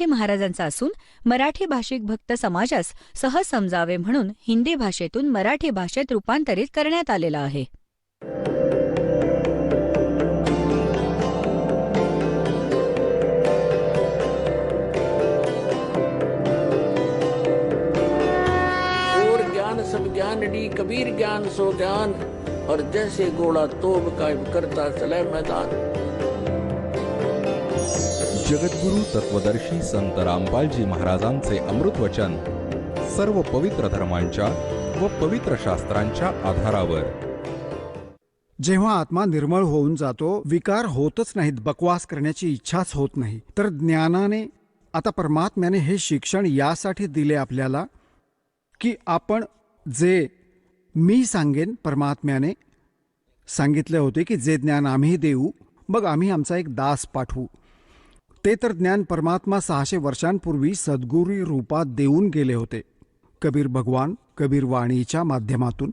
महाराजांचा असून मराठी भाषिक भक्त समाजास सहज समजावे म्हणून हिंदी भाषेतून मराठी भाषेत रूपांतरित करण्यात आलेला आहे. और ज्ञान सब ज्ञान डी कबीर ज्ञान सो ज्ञान और जैसे घोड़ा तोब का करता चले मैदान. जगद्गुरु तत्वदर्शी संत रामपालजी महाराजांचे अमृत वचन सर्व पवित्र धर्मांच्या व पवित्र शास्त्रांच्या आधारावर. जेव्हा आत्मा निर्मळ होऊन जातो, विकार होतच नाहीत, बकवास करण्याची इच्छाच होत नाही, तर ज्ञानाने आता परमात्म्याने हे शिक्षण यासाठी दिले आपल्याला की आपण जे मी सांगेन, परमात्म्याने सांगितले होते की जे ज्ञान आम्ही देऊ, मग आम्ही आमचा एक दास पाठवू. ते तर ज्ञान परमात्मा 600 वर्षांपूर्वी सद्गुरू रूपात देऊन गेले होते. कबीर भगवान कबीर वाणीच्या माध्यमातून,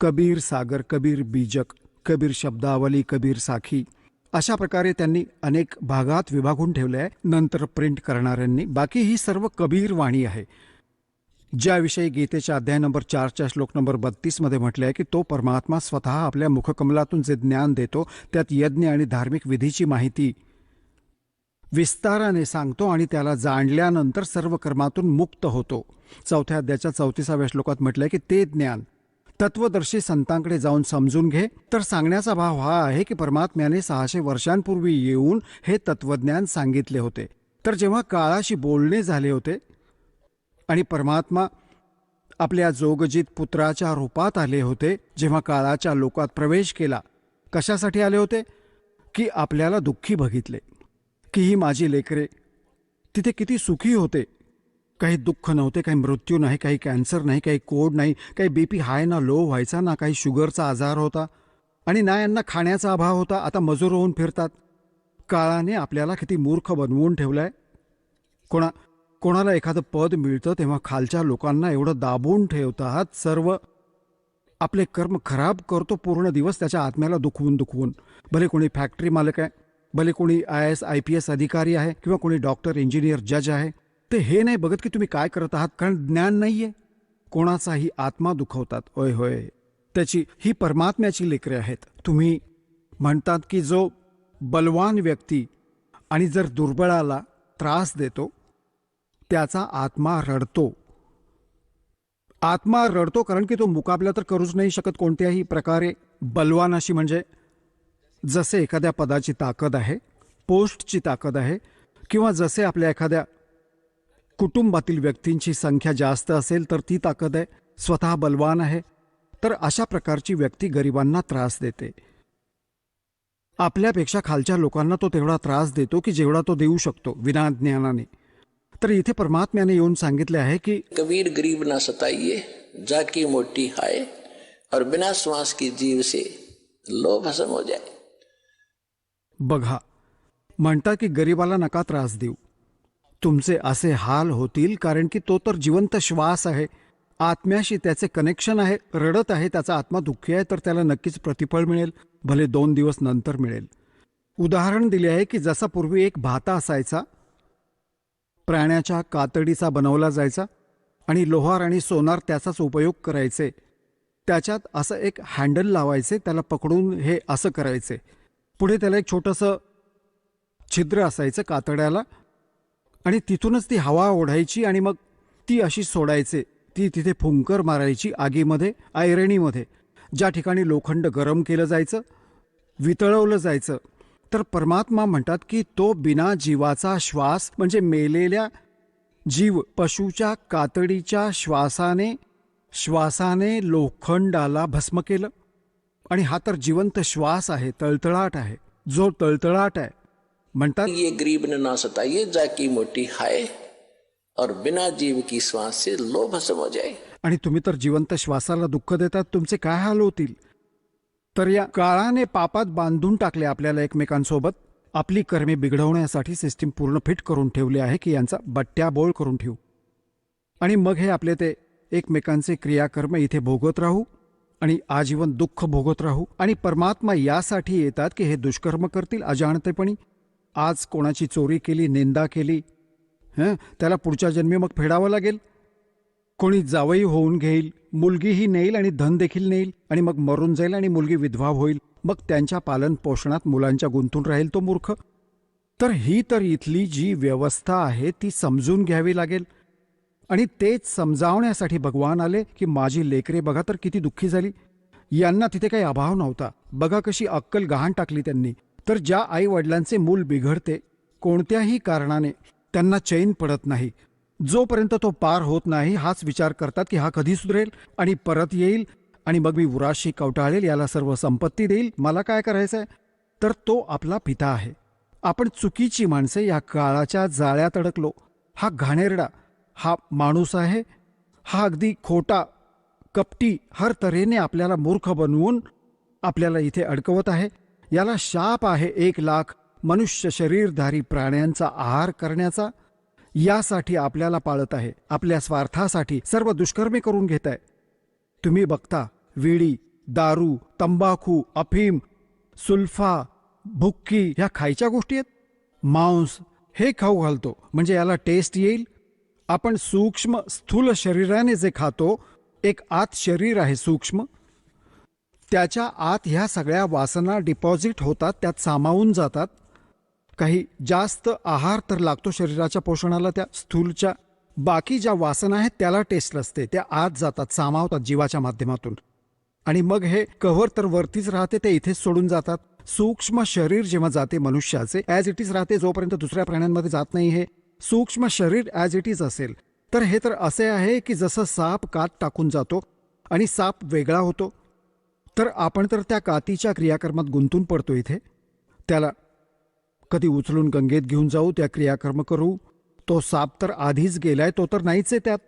कबीर सागर, कबीर बीजक, कबीर शब्दावली, कबीर साखी, अशा प्रकारे त्यांनी अनेक भागात विभागून ठेवले आहे. नंतर प्रिंट करणाऱ्यांनी. बाकी ही सर्व कबीर वाणी आहे, ज्याविषयी गीतेच्या अध्याय नंबर 4च्या श्लोक नंबर 32 मध्ये म्हटले आहे की तो परमात्मा स्वतः आपल्या मुखकमलातून जे ज्ञान देतो त्यात यज्ञ आणि धार्मिक विधीची माहिती विस्ताराने सांगतो आणि त्याला जाणल्यानंतर सर्व कर्मातून मुक्त होतो. 4थ्या अध्यायाच्या 34व्या श्लोकात म्हटलंय की ते ज्ञान तत्वदर्शी संतांकडे जाऊन समजून घे. तर सांगण्याचा भाव हा आहे की परमात्म्याने 600 वर्षांपूर्वी येऊन हे तत्वज्ञान सांगितले होते. तर जेव्हा काळाशी बोलणे झाले होते आणि परमात्मा आपल्या जोगजित पुत्राच्या रूपात आले होते, जेव्हा काळाच्या लोकात प्रवेश केला, कशासाठी आले होते? की आपल्याला दुःखी बघितले की ही माझी लेकरे तिथे किती सुखी होते. काही दुःख नव्हते, काही मृत्यू नाही, काही कॅन्सर नाही, काही कोड नाही, काही बीपी हाय ना लो व्हायचा ना, काही शुगरचा आजार होता आणि ना यांना खाण्याचा अभाव होता. आता मजूर होऊन फिरतात. काळाने आपल्याला किती मूर्ख बनवून ठेवलाय. कोणाला एखादं पद मिळतं तेव्हा खालच्या लोकांना एवढं दाबून ठेवतात. सर्व आपले कर्म खराब करतो पूर्ण दिवस त्याच्या आत्म्याला दुखवून. भले कोणी फॅक्टरी मालक आहे, भले कोणी IAS IPS अधिकारी आहे किंवा कोणी डॉक्टर, इंजिनियर, जज आहे, ते हे नाही बघत की तुम्ही काय करत आहात, कारण ज्ञान नाहीये. कोणाचाही आत्मा दुखवतात. होय होय, त्याची ही परमात्म्याची लेकरे आहेत. तुम्ही म्हणतात की जो बलवान व्यक्ती आणि जर दुर्बळाला त्रास देतो त्याचा आत्मा रडतो. आत्मा रडतो कारण की तो मुकाबला तर करूच नाही शकत कोणत्याही प्रकारे. बलवानाशी म्हणजे जसे एखाद्या पदाची ताकद आहे, पोस्टची ताकद आहे, किंवा जसे आपल्या एखाद्या कुटुंबातील व्यक्तींची संख्या जास्त असेल तर ती ताकद आहे, स्वतः बलवान आहे, तर अशा प्रकारची व्यक्ती गरिबांना त्रास देते. आपल्यापेक्षा खालच्या लोकांना तो तेवढा त्रास देतो की जेवढा तो देऊ शकतो विना ज्ञानाने. तर इथे परमात्म्याने येऊन सांगितले आहे की कबीर गरीब ना सताइए, जाकी मोटी हाय और बिना श्वास की जीव से लोभ भस्म हो जाए. बघा, म्हणता की गरिबाला नका त्रास देऊ, तुमचे असे हाल होतील, कारण की तो तर जिवंत श्वास आहे, आत्म्याशी त्याचे कनेक्शन आहे, रडत आहे, त्याचा आत्मा दुःखी आहे, तर त्याला नक्कीच प्रतिफळ मिळेल, भले 2 दिवस नंतर मिळेल. उदाहरण दिले आहे की जसा पूर्वी एक भाता असायचा, प्राण्याच्या कातडीचा बनवला जायचा आणि लोहार आणि सोनार त्याचाच उपयोग करायचे. त्याच्यात असं एक हँडल लावायचे, त्याला पकडून हे असं करायचे. पुढे त्याला एक छोटंसं छिद्र असायचं कातड्याला आणि तिथूनच ती हवा ओढायची आणि मग ती अशी सोडायचे. ती तिथे फुंकर मारायची आगीमध्ये, ऐरणीमध्ये, ज्या ठिकाणी लोखंड गरम केलं जायचं, वितळवलं जायचं. तर परमात्मा म्हणतात की तो बिना जीवाचा श्वास म्हणजे मेलेल्या जीव पशुच्या कातडीच्या श्वासाने लोखंडाला भस्म केलं. आणि हा तर जिवंत श्वास आहे, तळतळाट आहे. जो तळतळाट आहे म्हणतात ये गरीब ने ना सताइए, जाकी मोटी हाय और बिना जीव की श्वास से लोभ भस्म हो जाए. आणि तुम्ही तर जिवंत श्वासाला दुःख देतात, तुमचे काय हाल होतील. तर या काळाने पापात बांधून टाकले आपल्याला एकमेकांसोबत. आपली कर्मे बिघडवण्यासाठी सिस्टीम पूर्ण फिट करून ठेवली आहे की यांचा बट्ट्याबोळ करून ठेवू आणि मग हे आपले ते एकमेकांचे क्रियाकर्म इथे भोगत राहू आणि आजीवन दुःख भोगत राहू. आणि परमात्मा यासाठी येतात की हे दुष्कर्म करतील अजाणतेपणी. आज कोणाची चोरी केली, निंदा केली, त्याला पुढच्या जन्मी मग फेडावं लागेल. कोणी जावई होऊन घेईल, मुलगीही नेईल आणि धन देखील नेईल, आणि मग मरून जाईल आणि मुलगी विधवा होईल. मग त्यांच्या पालन पोषणात मुलांच्या गुंतून राहील तो मूर्ख. तर ही तर इथली जी व्यवस्था आहे ती समजून घ्यावी लागेल. आणि तेच समजावण्यासाठी भगवान आले की माझी लेकरे बघा तर किती दुःखी झाली. यांना तिथे काही अभाव नव्हता. बघा कशी अक्कल गहाण टाकली त्यांनी. तर ज्या आई वडिलांचे मूल बिघडते कोणत्याही कारणाने, त्यांना चैन पडत नाही. जोपर्यंत तो पार होत नाही हाच विचार करतात की हा कधी सुधरेल आणि परत येईल आणि मग मी उराशी कवटाळेल, याला सर्व संपत्ती देईल, मला काय करायचंय. तर तो आपला पिता आहे. आपण चुकीची माणसे या काळाच्या जाळ्यात अडकलो. हा घाणेरडा, हा माणूस आहे, हा अगदी खोटा, कपटी, हर तऱ्हेने आपल्याला मूर्ख बनवून आपल्याला इथे अडकवत आहे. याला शाप आहे 1,00,000 मनुष्य शरीरधारी प्राण्यांचा आहार करण्याचा. यासाठी आपल्याला पाळत आहे, आपल्या स्वार्थासाठी सर्व दुष्कर्मे करून घेत आहे. तुम्ही बघता विडी, दारू, तंबाखू, अफीम, सुल्फा, भुक्की ह्या खायच्या गोष्टी आहेत. मांस हे खाऊ घालतो म्हणजे याला टेस्ट येईल. आपण सूक्ष्म स्थूल शरीराने जे खातो, एक आत शरीर आहे सूक्ष्म, त्याच्या आत ह्या सगळ्या वासना डिपॉझिट होतात, त्यात सामावून जातात. काही जास्त आहार तर लागतो शरीराच्या पोषणाला त्या स्थूलच्या. बाकी ज्या वासना आहेत त्याला टेस्ट असते, त्या आत जातात, सामावतात जीवाच्या माध्यमातून. आणि मग हे कव्हर तर वरतीच राहते, ते इथेच सोडून जातात. सूक्ष्म शरीर जेव्हा जाते मनुष्याचे ॲज इट इज राहते, जोपर्यंत दुसऱ्या प्राण्यांमध्ये जात नाही. हे सूक्ष्म शरीर ॲज इट इज असेल तर हे तर असे आहे की जसं साप कात टाकून जातो आणि साप वेगळा होतो, तर आपण तर त्या कातीच्या क्रियाकर्मात गुंतून पडतो इथे. त्याला कधी उचलून गंगेत घेऊन जाऊ, त्या क्रियाकर्म करू. तो साप तर आधीच गेलाय, तो तर नाहीच आहे त्यात.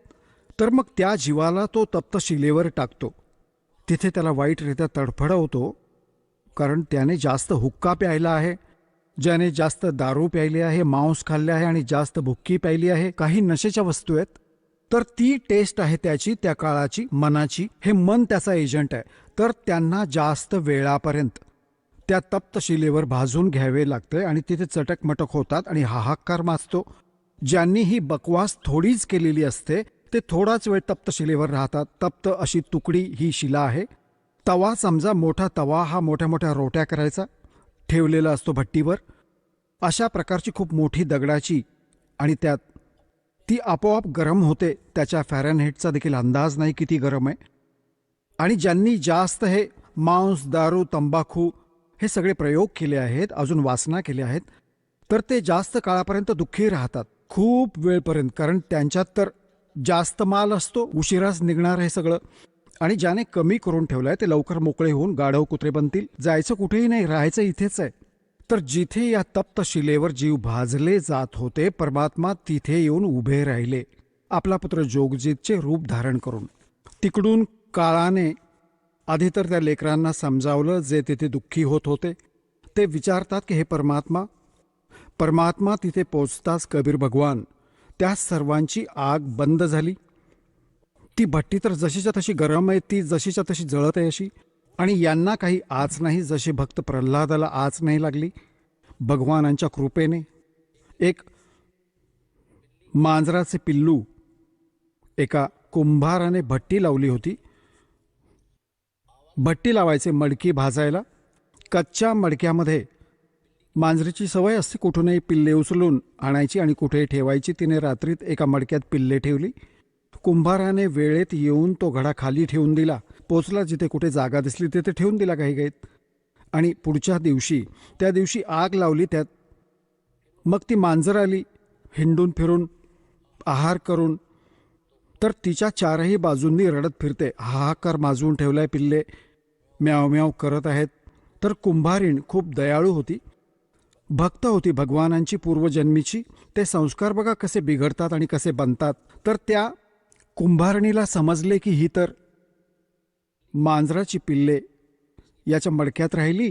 तर मग त्या जीवाला तो तप्तशिलेवर टाकतो. तिथे त्याला वाईटरित्या तडफडवतो, कारण त्याने जास्त हुक्का प्यायला आहे, ज्याने जास्त दारू प्यायली आहे, मांस खाल्ले आहे आणि जास्त भुक्की प्यायली आहे, काही नशेच्या वस्तू आहेत. तर ती टेस्ट आहे त्याची, त्या काळाची, मनाची. हे मन त्याचा एजंट आहे. तर त्यांना जास्त वेळापर्यंत त्या तप्तशिलेवर भाजून घ्यावे लागते आणि तिथे चटकमटक होतात आणि हाहाकार माजतो. ज्यांनी ही बकवास थोडीच केलेली असते ते थोडाच वेळ तप्तशिलेवर राहतात. तप्त अशी तुकडी ही शिला आहे. तवा समजा, मोठा तवा, हा मोठ्या मोठ्या रोट्या करायचा ठेवलेला असतो भट्टीवर. अशा प्रकारची खूप मोठी दगडाची, आणि त्यात ती आपोआप गरम होते. त्याच्या फॅरनहीटचा देखील अंदाज नाही किती गरम आहे. आणि ज्यांनी जास्त हे मांस, दारू, तंबाखू हे सगळे प्रयोग केले आहेत, अजून वासना केल्या आहेत, तर ते जास्त काळापर्यंत दुःखी राहतात, खूप वेळपर्यंत. कारण त्यांच्यात तर जास्त माल असतो, उशिराच निघणार हे सगळं. आणि ज्याने कमी करून ठेवलंय ते लवकर मोकळे होऊन गाढव कुत्रे बनतील. जायचं कुठेही नाही, राहायचं इथेच आहे. तर जिथे या तप्त शिलेवर जीव भाजले जात होते, परमात्मा तिथे येऊन उभे राहिले, आपला पुत्र जोगजीतचे रूप धारण करून. तिकडून काळाने आधी तर त्या लेकरांना समजावलं जे तिथे दुःखी होत होते. ते विचारतात की हे परमात्मा तिथे पोचताच कबीर भगवान, त्या सर्वांची आग बंद झाली. ती भट्टी तर जशीच्या तशी गरम आहे, ती जशीच्या तशी जळत आहे अशी. आणि यांना काही आच नाही, जशी भक्त प्रल्हादाला आच नाही लागली. भगवानांच्या कृपेने एक मांजराचे पिल्लू एका कुंभाराने भट्टी लावली होती. भट्टी लावायचे मडकी भाजायला. कच्च्या मडक्यामध्ये मांजरीची सवय असते कुठूनही पिल्ले उचलून आणायची आणि कुठेही ठेवायची. तिने रात्रीत एका मडक्यात पिल्ले ठेवली. कुंभाराने वेळेत येऊन तो घडा खाली ठेवून दिला. पोचला, जिथे कुठे जागा दिसली तिथे ठेवून दिला घाईघाईत. आणि पुढच्या दिवशी, त्या दिवशी आग लावली त्यात. मग ती मांजर आली हिंडून फिरून, आहार करून. तर तिच्या चारही बाजूंनी रडत फिरते, हाहाकार माजवून ठेवलाय, पिल्ले म्याव म्याव करत आहेत. तर कुंभारीण खूप दयाळू होती, भक्त होती भगवानांची पूर्वजन्मीची. ते संस्कार बघा कसे बिघडतात आणि कसे बनतात. तर त्या कुंभारणीला समजले की ही तर मांजराची पिल्ले याच्या मडक्यात राहिली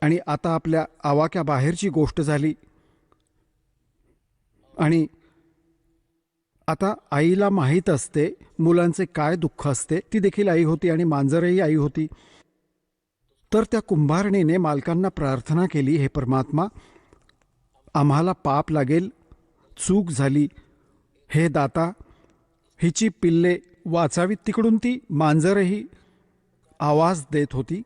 आणि आता आपल्या आवाक्याबाहेरची गोष्ट झाली. आणि आता आईला माहीत असते मुलांचे काय दुःख असते. ती देखील आई होती आणि मांजरही आई होती. तर त्या कुंभारणीने मालकांना प्रार्थना केली, हे परमात्मा, आम्हाला पाप लागेल, चूक झाली. हे दाता, हिची पिल्ले वाचावीत. तिकडून ती मांजरही आवाज देत होती.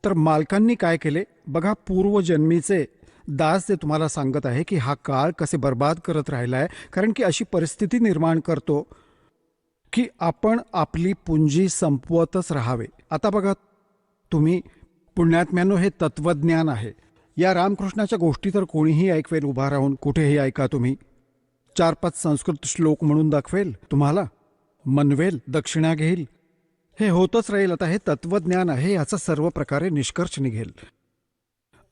तर मालकांनी काय केले बघा, पूर्वजन्मीचे दास ते तुम्हाला सांगत आहे की हा काळ कसे बर्बाद करत राहिला आहे. कारण की अशी परिस्थिती निर्माण करतो की आपण आपली पुंजी संपवतच राहावे. आता बघा तुम्ही पुण्यात्म्यानो, हे तत्वज्ञान आहे. या रामकृष्णाच्या गोष्टी तर कोणीही ऐकवेल उभा राहून, कुठेही ऐका तुम्ही. 4-5 संस्कृत श्लोक म्हणून दाखवेल तुम्हाला, मनवेल, दक्षिणा घेईल, हे होतच राहील. आता हे तत्वज्ञान आहे, याचा सर्व प्रकारे निष्कर्ष निघेल.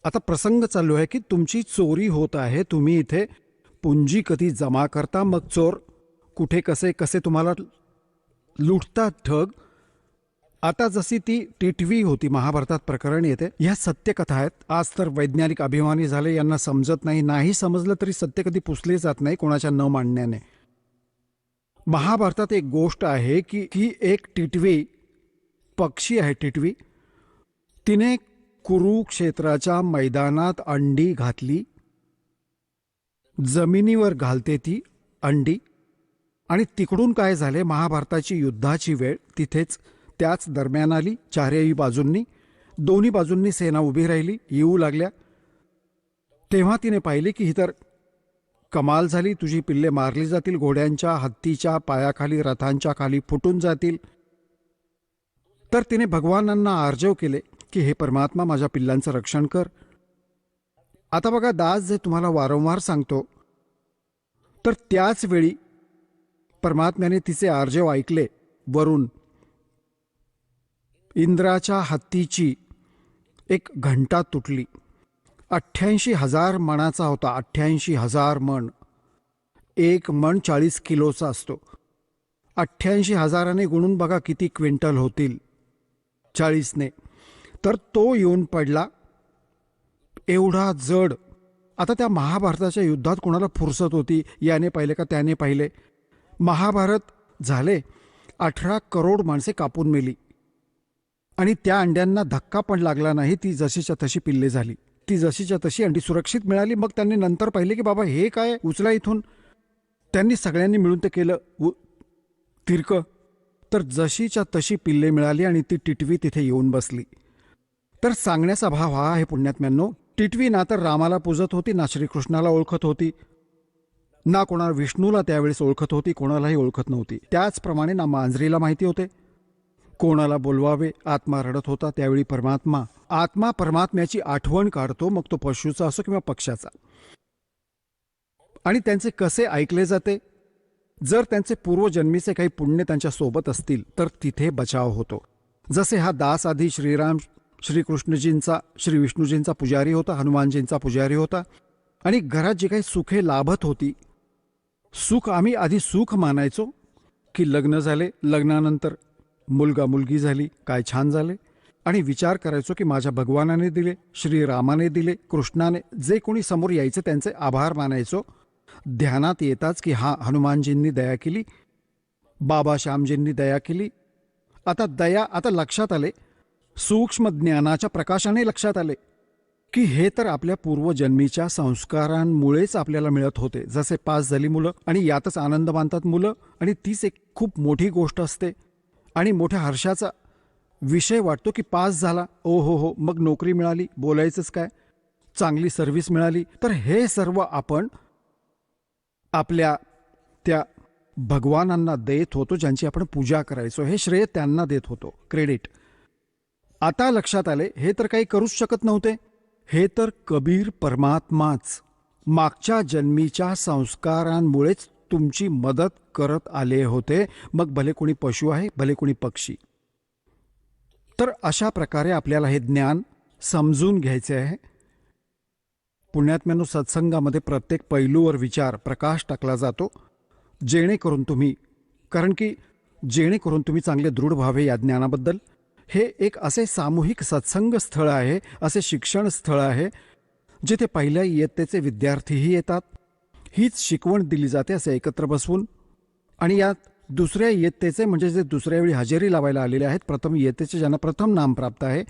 आता प्रसंग चालू आहे की तुमची चोरी होत आहे. तुम्ही इथे पुंजी कधी जमा करता, मग चोर कुठे कसे कसे तुम्हाला लुटतात ठग. आता जशी ती टिटवी होती महाभारतात प्रकरण येते, ह्या सत्यकथा आहेत. आज तर वैज्ञानिक अभिमानी झाले, यांना समजत नाही. नाही समजलं तरी सत्य कधी पुसले जात नाही कोणाच्या न मांडण्याने. महाभारतात एक गोष्ट आहे की ही एक टिटवी, पक्षी आहे टिटवी, तिने कुरुक्षेत्राच्या मैदानात अंडी घातली. जमिनीवर घालते ती अंडी. आणि तिकडून काय झाले, महाभारताची युद्धाची वेळ तिथेच त्याच दरम्यान आली. चारही बाजूंनी, दोन्ही बाजूंनी सेना उभी राहिली, येऊ लागल्या. तेव्हा तिने पाहिली की ही तर कमाल झाली. तुझी पिल्ले मारली जातील, घोड्यांच्या, हत्तीच्या पायाखाली, रथांच्या खाली फुटून जातील. तर तिने भगवानांना आर्जव केले की हे परमात्मा, माझ्या पिल्लांचं रक्षण कर. आता बघा, दास जे तुम्हाला वारंवार सांगतो, तर त्याच वेळी परमात्म्याने तिचे आर्जव ऐकले. वरून इंद्राच्या हत्तीची एक घंटा तुटली. 88,000 मणाचा होता. 88,000 मण. एक मण 40 किलोचा असतो. 88,000ने गुणून बघा किती क्विंटल होतील 40ने. तर तो येऊन पडला, एवढा जड. आता त्या महाभारताच्या युद्धात कोणाला फुरसत होती, याने पाहिले का त्याने पाहिले. महाभारत झाले, 18 करोड माणसे कापून मेली. आणि त्या अंड्यांना धक्का पण लागला नाही. ती जशीच्या तशी पिल्ले झाली. ती जशीच्या तशी अंडी सुरक्षित मिळाली. मग त्यांनी नंतर पाहिले की बाबा हे काय, उचला इथून. त्यांनी सगळ्यांनी मिळून ते केलं तिरकं. तर जशीच्या तशी पिल्ले मिळाली आणि ती टिटवी तिथे येऊन बसली. तर सांगण्याचा भाव हा आहे पुण्यात्म्यांनो, टिटवी ना तर रामाला पूजत होती, ना श्रीकृष्णाला ओळखत होती, ना कोणा विष्णूला त्यावेळेस ओळखत होती, कोणालाही ओळखत नव्हती. त्याचप्रमाणे ना मांजरीला माहिती होते कोणाला बोलवावे. आत्मा रडत होता त्यावेळी परमात्मा. आत्मा परमात्म्याची आठवण काढतो, मग तो पशुचा असो किंवा पक्षाचा. आणि त्यांचे कसे ऐकले जाते, जर त्यांचे पूर्वजन्मीचे काही पुण्य त्यांच्या सोबत असतील तर तिथे बचाव होतो. जसे हा दास आधी श्रीराम, श्रीकृष्णजींचा, श्री विष्णूजींचा पुजारी होता, हनुमानजींचा पुजारी होता. आणि घरात जी काही सुखे लाभत होती, सुख आम्ही आधी सुख मानायचो की लग्न झाले, लग्नानंतर मुलगा मुलगी झाली, काय छान झाले. आणि विचार करायचो की माझ्या भगवानाने दिले, श्रीरामाने दिले, कृष्णाने, जे कोणी समोर यायचे त्यांचे आभार मानायचो. ध्यानात येताच की हा हनुमानजींनी दया केली, बाबा श्यामजींनी दया केली. आता दया, आता लक्षात आले, सूक्ष्म ज्ञानाच्या प्रकाशाने लक्षात आले की हे तर आपल्या पूर्वजन्मीच्या संस्कारांमुळेच आपल्याला मिळत होते. जसे पास झाली मुलं आणि यातच आनंद मानतात मुलं, आणि तीच एक खूप मोठी गोष्ट असते आणि मोठ्या हर्षाचा विषय वाटतो की पास झाला, ओ हो, मग नोकरी मिळाली, बोलायचंच काय, चांगली सर्व्हिस मिळाली. तर हे सर्व आपण आपल्या त्या भगवानांना देत होतो, ज्यांची आपण पूजा करायचो. हे श्रेय त्यांना देत होतो, क्रेडिट. आता लक्षात आले, हे तर काही करूच शकत नव्हते. हे तर कबीर परमात्माच मागच्या जन्मीच्या संस्कारांमुळेच तुमची मदत करत आले होते. मग भले कोणी पशु आहे, भले कोणी पक्षी. तर अशा प्रकारे आपल्याला हे ज्ञान समजून घ्यायचे आहे. पुण्यात्म्यानो, सत्संगामध्ये प्रत्येक पैलूवर विचार, प्रकाश टाकला जातो, जेणेकरून तुम्ही, कारण की जेणेकरून तुम्ही चांगले दृढ व्हावे या ज्ञानाबद्दल. हे एक असे सामूहिक सत्संग स्थळ आहे, असे शिक्षण स्थळ आहे, जिथे पहिल्या इयत्तेचे विद्यार्थीही येतात. हीच शिकवण दिली जाते असे एकत्र बसवून. आणि यात दुसऱ्या इयत्तेचे, म्हणजे जे दुसऱ्या वेळी हजेरी लावायला आलेले आहेत, प्रथम इयत्तेचे ज्यांना प्रथम नाम प्राप्त आहे,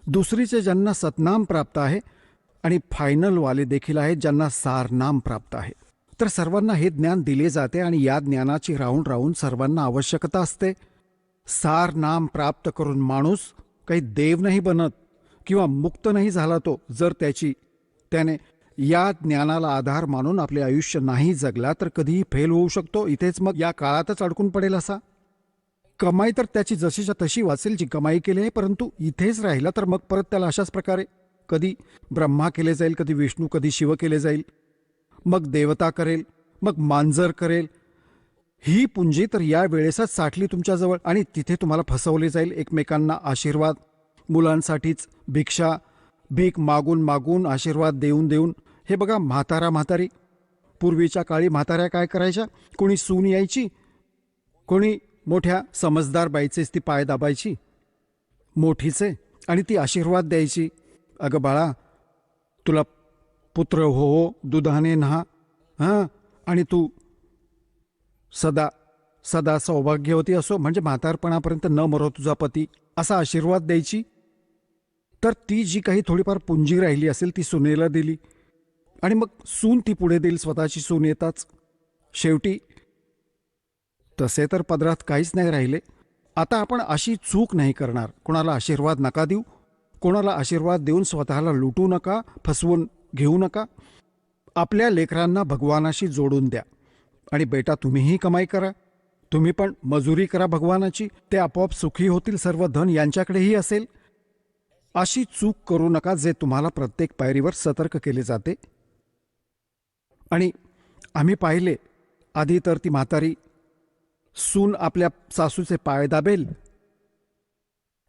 दुसरीचे ज्यांना सतनाम प्राप्त आहे, आणि फायनलवाले देखील आहेत ज्यांना सारनाम प्राप्त आहे. तर सर्वांना हे ज्ञान दिले जाते आणि या ज्ञानाची राहून राहून सर्वांना आवश्यकता असते. सारनाम प्राप्त करून माणूस काही देव नाही बनत किंवा मुक्त नाही झाला तो, जर त्याने या ज्ञानाला आधार मानून आपले आयुष्य नाही जगला तर कधीही फेल होऊ शकतो. इथेच मग या काळातच अडकून पडेल. असा कमाई तर त्याची जशीच्या तशी वाचेल जी कमाई केली आहे, परंतु इथेच राहिला तर मग परत त्याला अशाच प्रकारे कधी ब्रह्मा केले जाईल, कधी विष्णू, कधी शिव केले जाईल, मग देवता करेल, मग मांजर करेल. ही पुंजी तर या वेळेसच साठली तुमच्याजवळ आणि तिथे तुम्हाला फसवले जाईल. एकमेकांना आशीर्वाद, मुलांसाठीच भिक्षा, भीक मागून मागून, आशीर्वाद देऊन देऊन. हे बघा म्हातारी, पूर्वीच्या काळी म्हाताऱ्या काय करायच्या, कोणी सून यायची, कोणी मोठ्या समजदार बाईचेच ती पाय दाबायची मोठीचे आणि ती आशीर्वाद द्यायची. अगं बाळा, तुला पुत्र हो, दुधाने न्हा, हां, आणि तू सदा सदा सौभाग्यवती असो, म्हणजे म्हातारपणापर्यंत न मरो तुझा पती, असा आशीर्वाद द्यायची. तर ती जी काही थोडीफार पुंजी राहिली असेल ती सुनेला दिली आणि मग सून ती पुढे देईल स्वतःची सून येताच. शेवटी तसे तर पदरात काहीच नाही राहिले. आता आपण अशी चूक नाही करणार. कोणाला आशीर्वाद नका देऊ, कोणाला आशीर्वाद देऊन स्वतःला लुटू नका, फसवून घेऊ नका. आपल्या लेकरांना भगवानाशी जोडून द्या. आणि बेटा, तुम्हीही कमाई करा, तुम्ही पण मजुरी करा भगवानाची, ते आपोआप सुखी होतील. सर्व धन यांच्याकडेही असेल. अशी चूक करू नका जे तुम्हाला प्रत्येक पायरीवर सतर्क केले जाते. आणि आम्ही पाहिले, आधी तर ती म्हातारी सून आपल्या सासूचे पाय दाबेल,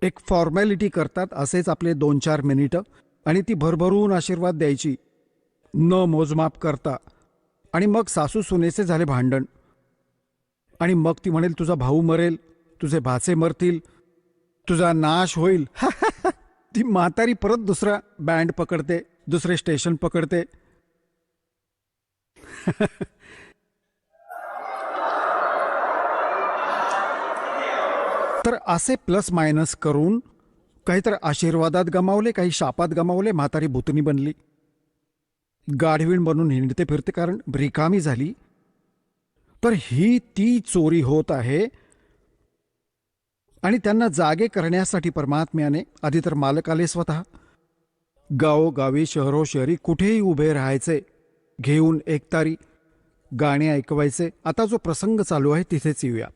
एक फॉर्मॅलिटी करतात असेच आपले 2-4 मिनिटं, आणि ती भरभरून आशीर्वाद द्यायची न मोजमाप करता. आणि मग सासू सुनेचे झाले भांडण आणि मग ती म्हणेल तुझा भाऊ मरेल, तुझे भाचे मरतील, तुझा नाश होईल. ती म्हातारी परत दुसरा बँड पकडते, दुसरे स्टेशन पकडते. तर असे प्लस मायनस करून काही तर आशीर्वादात गमावले, काही शापात गमावले. म्हातारी भूतनी बनली, गाढवीण बनून हिंडते फिरते, कारण रिकामी झाली. तर ही ती चोरी होत आहे. आणि त्यांना जागे करण्यासाठी परमात्म्याने आधी तर मालक आले स्वतः, गावोगावी शहरोशहरी कुठेही उभे राहायचे, घेऊन एकतारी गाणे ऐकवायचे. आता जो प्रसंग चालू आहे तिथेच येऊया,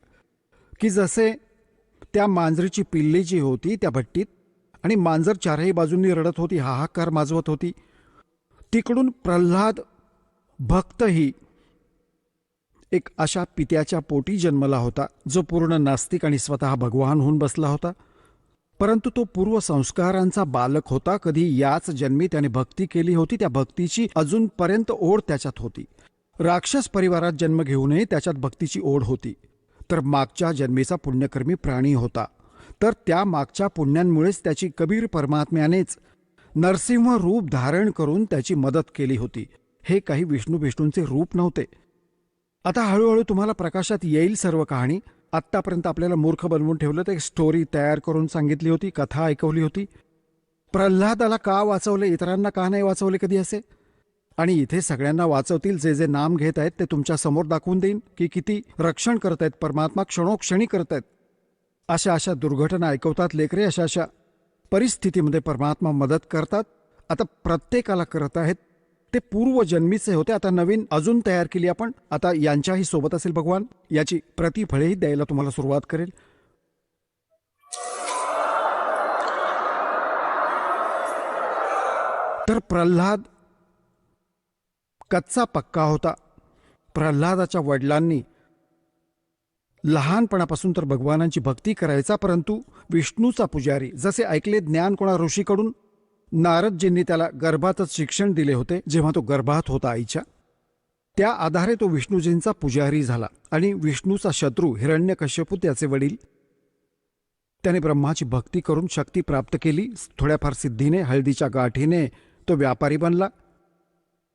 की जसे त्या मांजरीची पिल्ली जी होती त्या भट्टीत, आणि मांजर चारही बाजूंनी रडत होती, हाहाकार माजवत होती. तिकडून प्रल्हाद भक्तही एक अशा पित्याच्या पोटी जन्मला होता, जो पूर्ण नास्तिक आणि स्वतः भगवान होऊन बसला होता. परंतु तो पूर्वसंस्कारांचा बालक होता. कधी याच जन्मी त्याने भक्ती केली होती, त्या भक्तीची अजूनपर्यंत ओढ त्याच्यात होती. राक्षस परिवारात जन्म घेऊनही त्याच्यात भक्तीची ओढ होती. तर मागच्या जन्मीचा पुण्यकर्मी प्राणी होता. तर त्या मागच्या पुण्यांमुळेच त्याची कबीर परमात्म्यानेच नरसिंह रूप धारण करून त्याची मदत केली होती. हे काही विष्णूंचे रूप नव्हते. आता हळूहळू तुम्हाला प्रकाशात येईल सर्व कहाणी. आत्तापर्यंत आपल्याला मूर्ख बनवून ठेवलं, ते स्टोरी तयार करून सांगितली होती, कथा ऐकवली होती. प्रल्हादाला का वाचवले, इतरांना का नाही वाचवले कधी असे? आणि इथे सगळ्यांना वाचवतील. जे जे नाम घेत आहेत ते तुमच्या समोर दाखवून देईन की किती रक्षण करत आहेत परमात्मा, क्षणोक्षणी करत आहेत. अशा अशा दुर्घटना ऐकवतात लेकरे, अशा अशा परिस्थितीमध्ये परमात्मा मदत करतात. आता प्रत्येकाला करत आहेत. ते पूर्वजन्मीचे होते, आता नवीन अजून तयार केली आपण. आता यांच्याही सोबत असेल भगवान, याची प्रतिफळेही द्यायला तुम्हाला सुरुवात करेल. तर प्रल्हाद कच्चा पक्का होता. प्रल्हादाच्या वडिलांनी लहानपणापासून तर भगवानांची भक्ती करायचा, परंतु विष्णूचा पुजारी, जसे ऐकले ज्ञान कोणा ऋषीकडून, नारदजींनी त्याला गर्भातच शिक्षण दिले होते जेव्हा तो गर्भात होता आईच्या. त्या आधारे तो विष्णूजींचा पुजारी झाला. आणि विष्णूचा शत्रू हिरण्यकश्यपू त्याचे वडील, त्याने ब्रह्माची भक्ती करून शक्ती प्राप्त केली. थोड्याफार सिद्धीने, हळदीच्या गाठीने तो व्यापारी बनला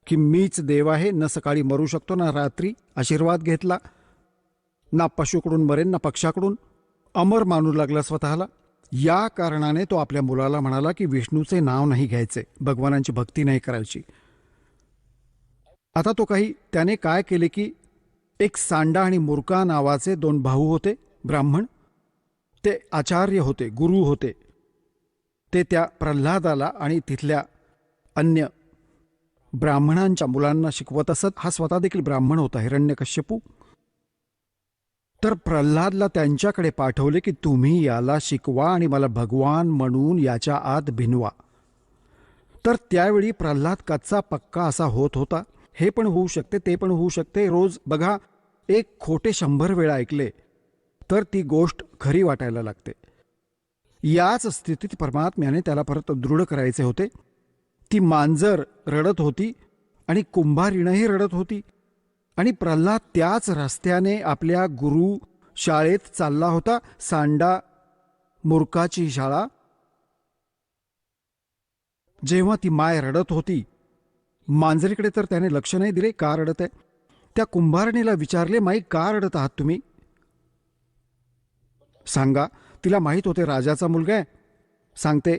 की मीच देव आहे, न सकाळी मरू शकतो ना रात्री. आशीर्वाद घेतला, ना पशुकडून मरेन ना पक्षाकडून. अमर मानू लागला स्वतःला. या कारणाने तो आपल्या मुलाला म्हणाला की विष्णूचे नाव नाही घ्यायचे, भगवानांची भक्ती नाही करायची. आता त्याने काय केले की एक सांडा आणि मुरका नावाचे 2 भाऊ होते, ब्राह्मण. ते आचार्य होते, गुरु होते. ते त्या प्रल्हादाला आणि तिथल्या अन्य ब्राह्मणांच्या मुलांना शिकवत असत. हा स्वतः देखील ब्राह्मण होता, हिरण्यकश्यपू. तर प्रल्हादला त्यांच्याकडे पाठवले की तुम्ही याला शिकवा आणि मला भगवान म्हणून याच्या आत भिनवा. तर त्यावेळी प्रल्हाद कच्चा पक्का असा होत होता. हे पण होऊ शकते, ते पण होऊ शकते. रोज बघा, एक खोटे 100 वेळा ऐकले तर ती गोष्ट खरी वाटायला लागते. याच स्थितीत परमात्म्याने त्याला परत दृढ करायचे होते. ती मांजर रडत होती आणि कुंभारीणही रडत होती आणि प्रल्हाद त्याच रस्त्याने आपल्या गुरु शाळेत चालला होता, सांडा मूर्खाची शाळा. जेव्हा ती माय रडत होती, मांजरीकडे तर त्याने लक्ष नाही दिले. का रडत आहे? त्या कुंभारणीला विचारले, माई का रडत आहात तुम्ही? सांगा. तिला माहीत होते राजाचा मुलगा आहे. सांगते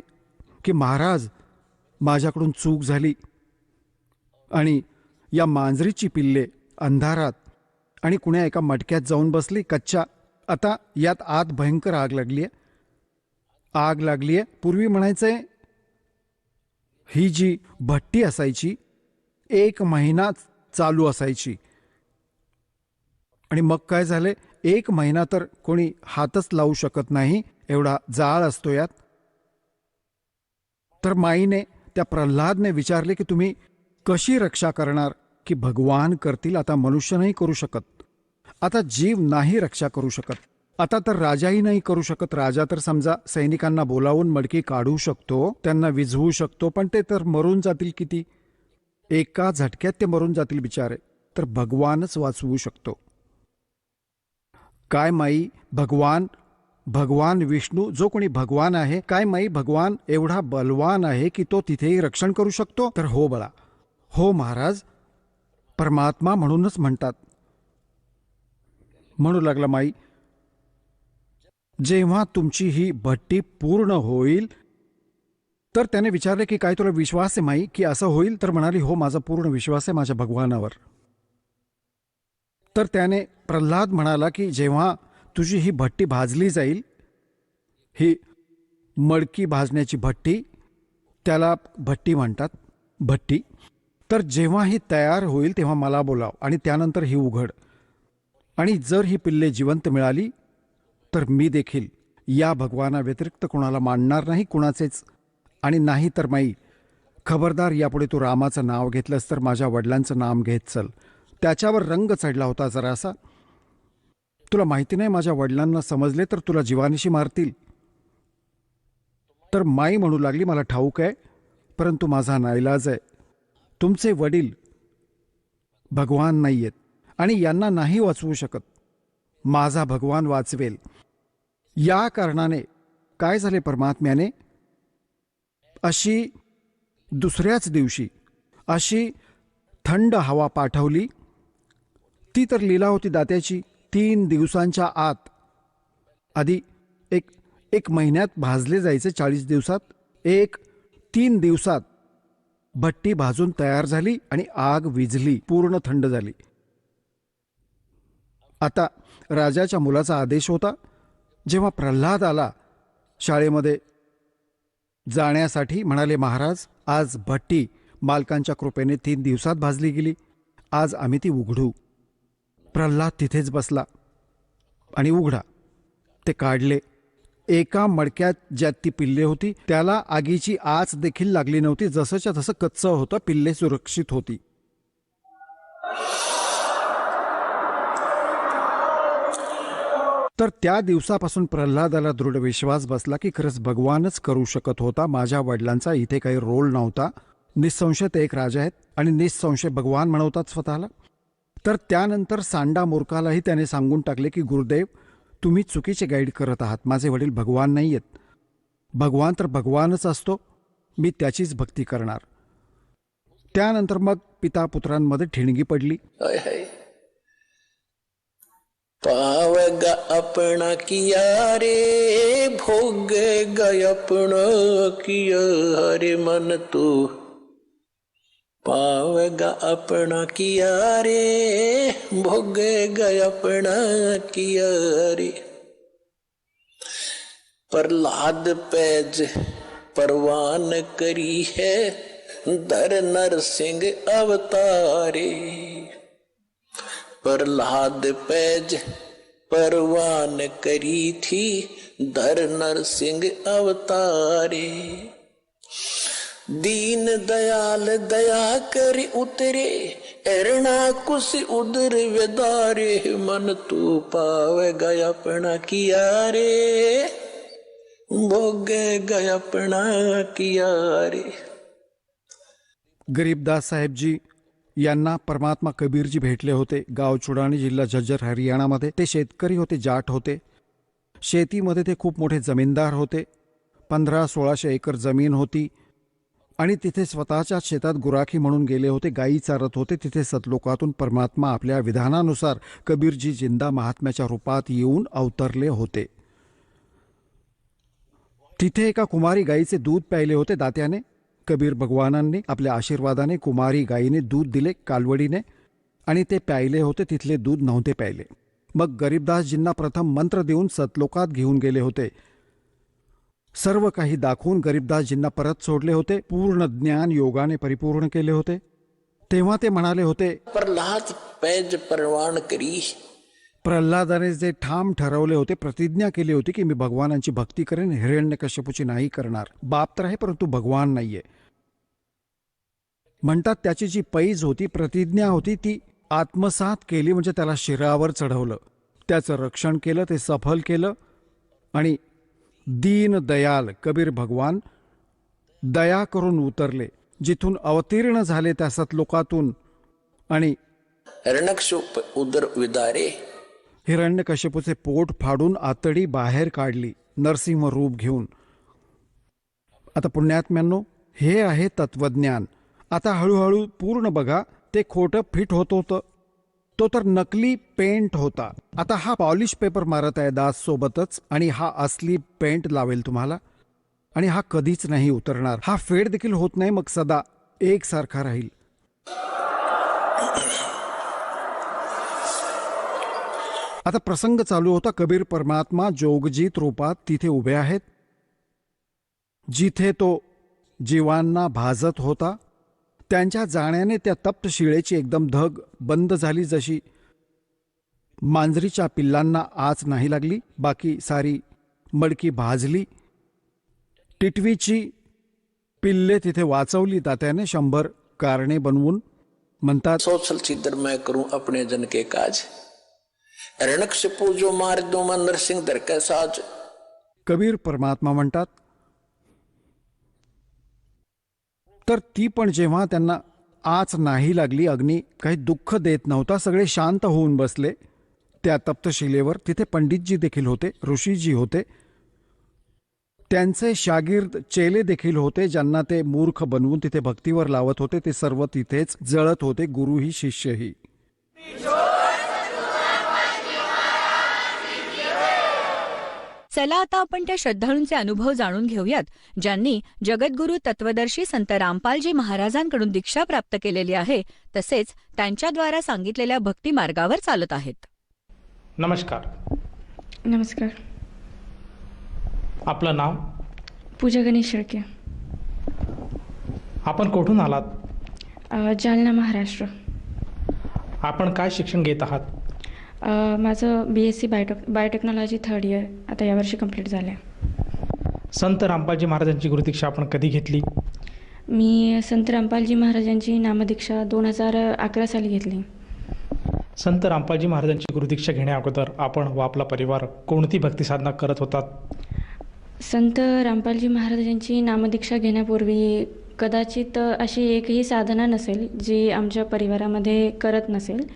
की महाराज, माझ्याकडून चूक झाली आणि या मांजरीची पिल्ले अंधारात आणि कुण्या एका मटक्यात जाऊन बसली कच्च्या. आता यात आत भयंकर आग लागलीये. आग लागलीये. पूर्वी म्हणायचंय ही जी भट्टी असायची 1 महिना चालू असायची आणि मग काय झाले, 1 महिना तर कोणी हातच लावू शकत नाही, एवढा जाळ असतो यात. तर माईने, त्या प्रल्हादने विचारले की तुम्ही कशी रक्षा करणार? की भगवान करतील. आता मनुष्य नाही करू शकत, आता जीव नाही रक्षा करू शकत, आता तर राजाही नाही करू शकत. राजा तर समजा सैनिकांना बोलावून मडकी काढू शकतो, त्यांना विझवू शकतो, पण ते तर मरून जातील. किती? एका झटक्यात ते मरून जातील बिचारे. तर भगवानच वाचवू शकतो. काय माई, भगवान विष्णू जो कोणी भगवान आहे, काय माई भगवान एवढा बलवान आहे की तो तिथेही रक्षण करू शकतो? तर हो बळा, हो महाराज, परमात्मा म्हणूनच म्हणतात. म्हणू लागला माई, जेव्हा तुमची ही भट्टी पूर्ण होईल. तर त्याने विचारले की काय तुला विश्वास आहे माई की असं होईल? तर म्हणाली, हो, माझा पूर्ण विश्वास आहे माझ्या भगवानावर. तर त्याने, प्रल्हाद म्हणाला की जेव्हा तुझी ही भट्टी भाजली जाईल, ही मडकी भाजण्याची भट्टी, त्याला भट्टी म्हणतात, भट्टी. तर जेव्हा ही तयार होईल तेव्हा मला बोलाव आणि त्यानंतर ही उघड. आणि जर ही पिल्ले जिवंत मिळाली तर मी देखील या भगवाना व्यतिरिक्त कोणाला मानणार नाही, कुणाचेच. आणि नाही तर माई, खबरदार, यापुढे तू रामाचं नाव घेतलंस तर माझ्या वडिलांचं नाम घेत चल. त्याच्यावर रंग चढला होता जरासा. तुला माहिती नाही, माझ्या वडिलांना समजले तर तुला जीवानिशी मारतील. तर माई म्हणू लागली, मला ठाऊक आहे, परंतु माझा नाईलाज आहे. तुमचे वडील भगवान नाही आहेत आणि यांना नाही वाचवू शकत. माझा भगवान वाचवेल. या कारणाने काय झाले, परमात्म्याने अशी दुसऱ्याच दिवशी अशी थंड हवा पाठवली. ती तर लीला होती दात्याची. 3 दिवसांच्या आत, आधी एक महिन्यात भाजले जायचे, 40 दिवसात, 3 दिवसात भट्टी भाजून तयार झाली आणि आग विझली, पूर्ण थंड झाली. आता राजाच्या मुलाचा आदेश होता. जेव्हा प्रल्हाद आला शाळेमध्ये जाण्यासाठी, म्हणाले, महाराज, आज भट्टी मालकांच्या कृपेने 3 दिवसात भाजली गेली, आज आम्ही ती उघडू. प्रल्हाद तिथेच बसला आणि उघडा. ते काढले. एका मडक्यात ज्यात ती पिल्ले होती त्याला आगीची आच देखील लागली नव्हती. जसंच्या तसं कच्चं होतं, पिल्ले सुरक्षित होती. तर त्या दिवसापासून प्रल्हादाला दृढ विश्वास बसला की खरंच भगवानच करू शकत होता. माझ्या वडिलांचा इथे काही रोल नव्हता. निसंशय ते एक राजा आहेत आणि निसंशय भगवान म्हणवतात स्वतःला. तर त्यानंतर सांडा मूर्खालाही त्याने सांगून टाकले की गुरुदेव, तुम्ही चुकीचे गाईड करत आहात. माझे वडील भगवान नाही आहेत. भगवान तर भगवानच असतो, मी त्याचीच भक्ती करणार. त्यानंतर मग पिता पुत्रांमध्ये ठिणगी पडली. पावेगा अपना किया रे भोगेगा अपना किया रे मन तू पावेगा अपना किया रे भोगेगा अपना किया रे। प्रहलाद पैज परवान करी है धर नरसिंह अवतारे। प्रहलाद पैज परवान करी थी धर नरसिंह अवतारे। दीन दयाल दया कर उतरे एरना कुछ उदर वेदारे मन तू पावेगा अपना किया रे भोगेगा अपना किया रे। गरीबदास साहेबजी यांना परमात्मा कबीरजी भेटले होते. गाव चुडाणी, जिल्हा झज्जर, हरियाणामध्ये. ते शेतकरी होते, जाट होते. शेतीमध्ये ते खूप मोठे जमीनदार होते. 1500-1600 एकर जमीन होती आणि तिथे स्वतःच्या शेतात गुराखी म्हणून गेले होते. गायी चारत होते. तिथे सतलोकातून परमात्मा आपल्या विधानानुसार कबीरजी जिंदा महात्म्याच्या रूपात येऊन अवतरले होते. तिथे एका कुमारी गायीचे दूध प्यायले होते दात्याने. कबीर भगवानांनी आपल्या आशीर्वादाने कुमारी गायीने दूध दिले कालवडीने आणि ते प्यायले होते. तिथले दूध नव्हते प्यायले. मग गरीबदासजींना प्रथम मंत्र देऊन सतलोकात घेऊन गेले होते. सर्व काही दाखवून गरीबदासजींना परत सोडले होते. पूर्ण ज्ञान योगाने परिपूर्ण केले होते. तेव्हा ते म्हणाले होते, प्रहलाद पैज परवान करी. प्रल्हादाने जे ठाम ठरवले होते, प्रतिज्ञा केली होती की मी भगवानांची भक्ती करेन, हिरण्यकश्यपूची नाही करणार. बाप तर आहे परंतु भगवान नाहीये. म्हणतात त्याची जी पैज होती, प्रतिज्ञा होती, ती आत्मसात केली म्हणजे त्याला शिरावर चढवलं, त्याचं रक्षण केलं, ते सफल केलं. आणि दीन दयाल कबीर भगवान दया करून उतरले, जिथून अवतीर्ण झाले त्या सतलोकातून आणि रणक्षुप उदर विदारे. हिरण्यकश्यपूचे पोट फाडून आतडी बाहेर काढली नरसिंह रूप घेऊन. आता पुण्यात्म्यांनो, हे आहे तत्वज्ञान. आता हळूहळू पूर्ण बघा. ते खोटं फिट होत होतं, तो तर नकली पेंट होता. आता हा पॉलिश पेपर मारत आहे दास सोबतच आणि हा असली पेंट लावेल तुम्हाला आणि हा कधीच नाही उतरणार. हा फेड देखील होत नाही, मग सदा एकसारखा राहील. आता प्रसंग चालू होता. कबीर परमात्मा जोगजीत रूपात तिथे उभे आहेत, जिथे तो जीवांना भाजत होता. त्यांच्या जाण्याने त्या तप्त शिळेची एकदम धग बंद झाली, जशी मांजरीच्या पिल्लांना आच नाही लागली. बाकी सारी मडकी भाजली. टिटवीची पिल्ले तिथे वाचवली तात्याने 100 कारणे बनवून. म्हणतात, सोचल छिद्र मैं करूं अपने जन के काज रणक्षपू जो मार दो मैं नरसिंह दर के साज. कबीर परमात्मा म्हणतात, तर ती पण जेव्हा त्यांना आच नाही लागली, अग्नी काही दुःख देत नव्हता, सगळे शांत होऊन बसले त्या तप्तशिलेवर. तिथे पंडितजी देखील होते, ऋषीजी होते, त्यांचे शागिर्द चेले देखील होते, ज्यांना ते मूर्ख बनवून तिथे भक्तीवर लावत होते. ते सर्व तिथेच जळत होते, गुरुही शिष्यही. चला आता आपण त्या श्रद्धाळूंचे अनुभव जाणून घेऊयात, ज्यांनी जगद्गुरू तत्वदर्शी संत रामपालजी महाराजांकडून दीक्षा प्राप्त केलेली आहे, तसेच त्यांच्याद्वारा सांगितलेल्या भक्ती मार्गावर चालत आहेत. नमस्कार. नमस्कार. आपलं नाव? पूजा गणेश शेळके. आपण कुठून आलात? जालना, महाराष्ट्र. आपण काय शिक्षण घेत आहात? माझं BSc बायोटेक्नॉलॉजी 3rd इयर आता यावर्षी कंप्लीट झालं आहे. संत रामपालजी महाराजांची गुरुदीक्षा आपण कधी घेतली? मी संत रामपालजी महाराजांची नामदीक्षा 2011 साली घेतली. संत रामपालजी महाराजांची गुरुदीक्षा घेण्या अगोदर आपण व आपला परिवार कोणती भक्ती साधना करत होतात? संत रामपालजी महाराजांची नामदीक्षा घेण्यापूर्वी कदाचित अशी एकही साधना नसेल जी आमच्या परिवारामध्ये करत नसेल.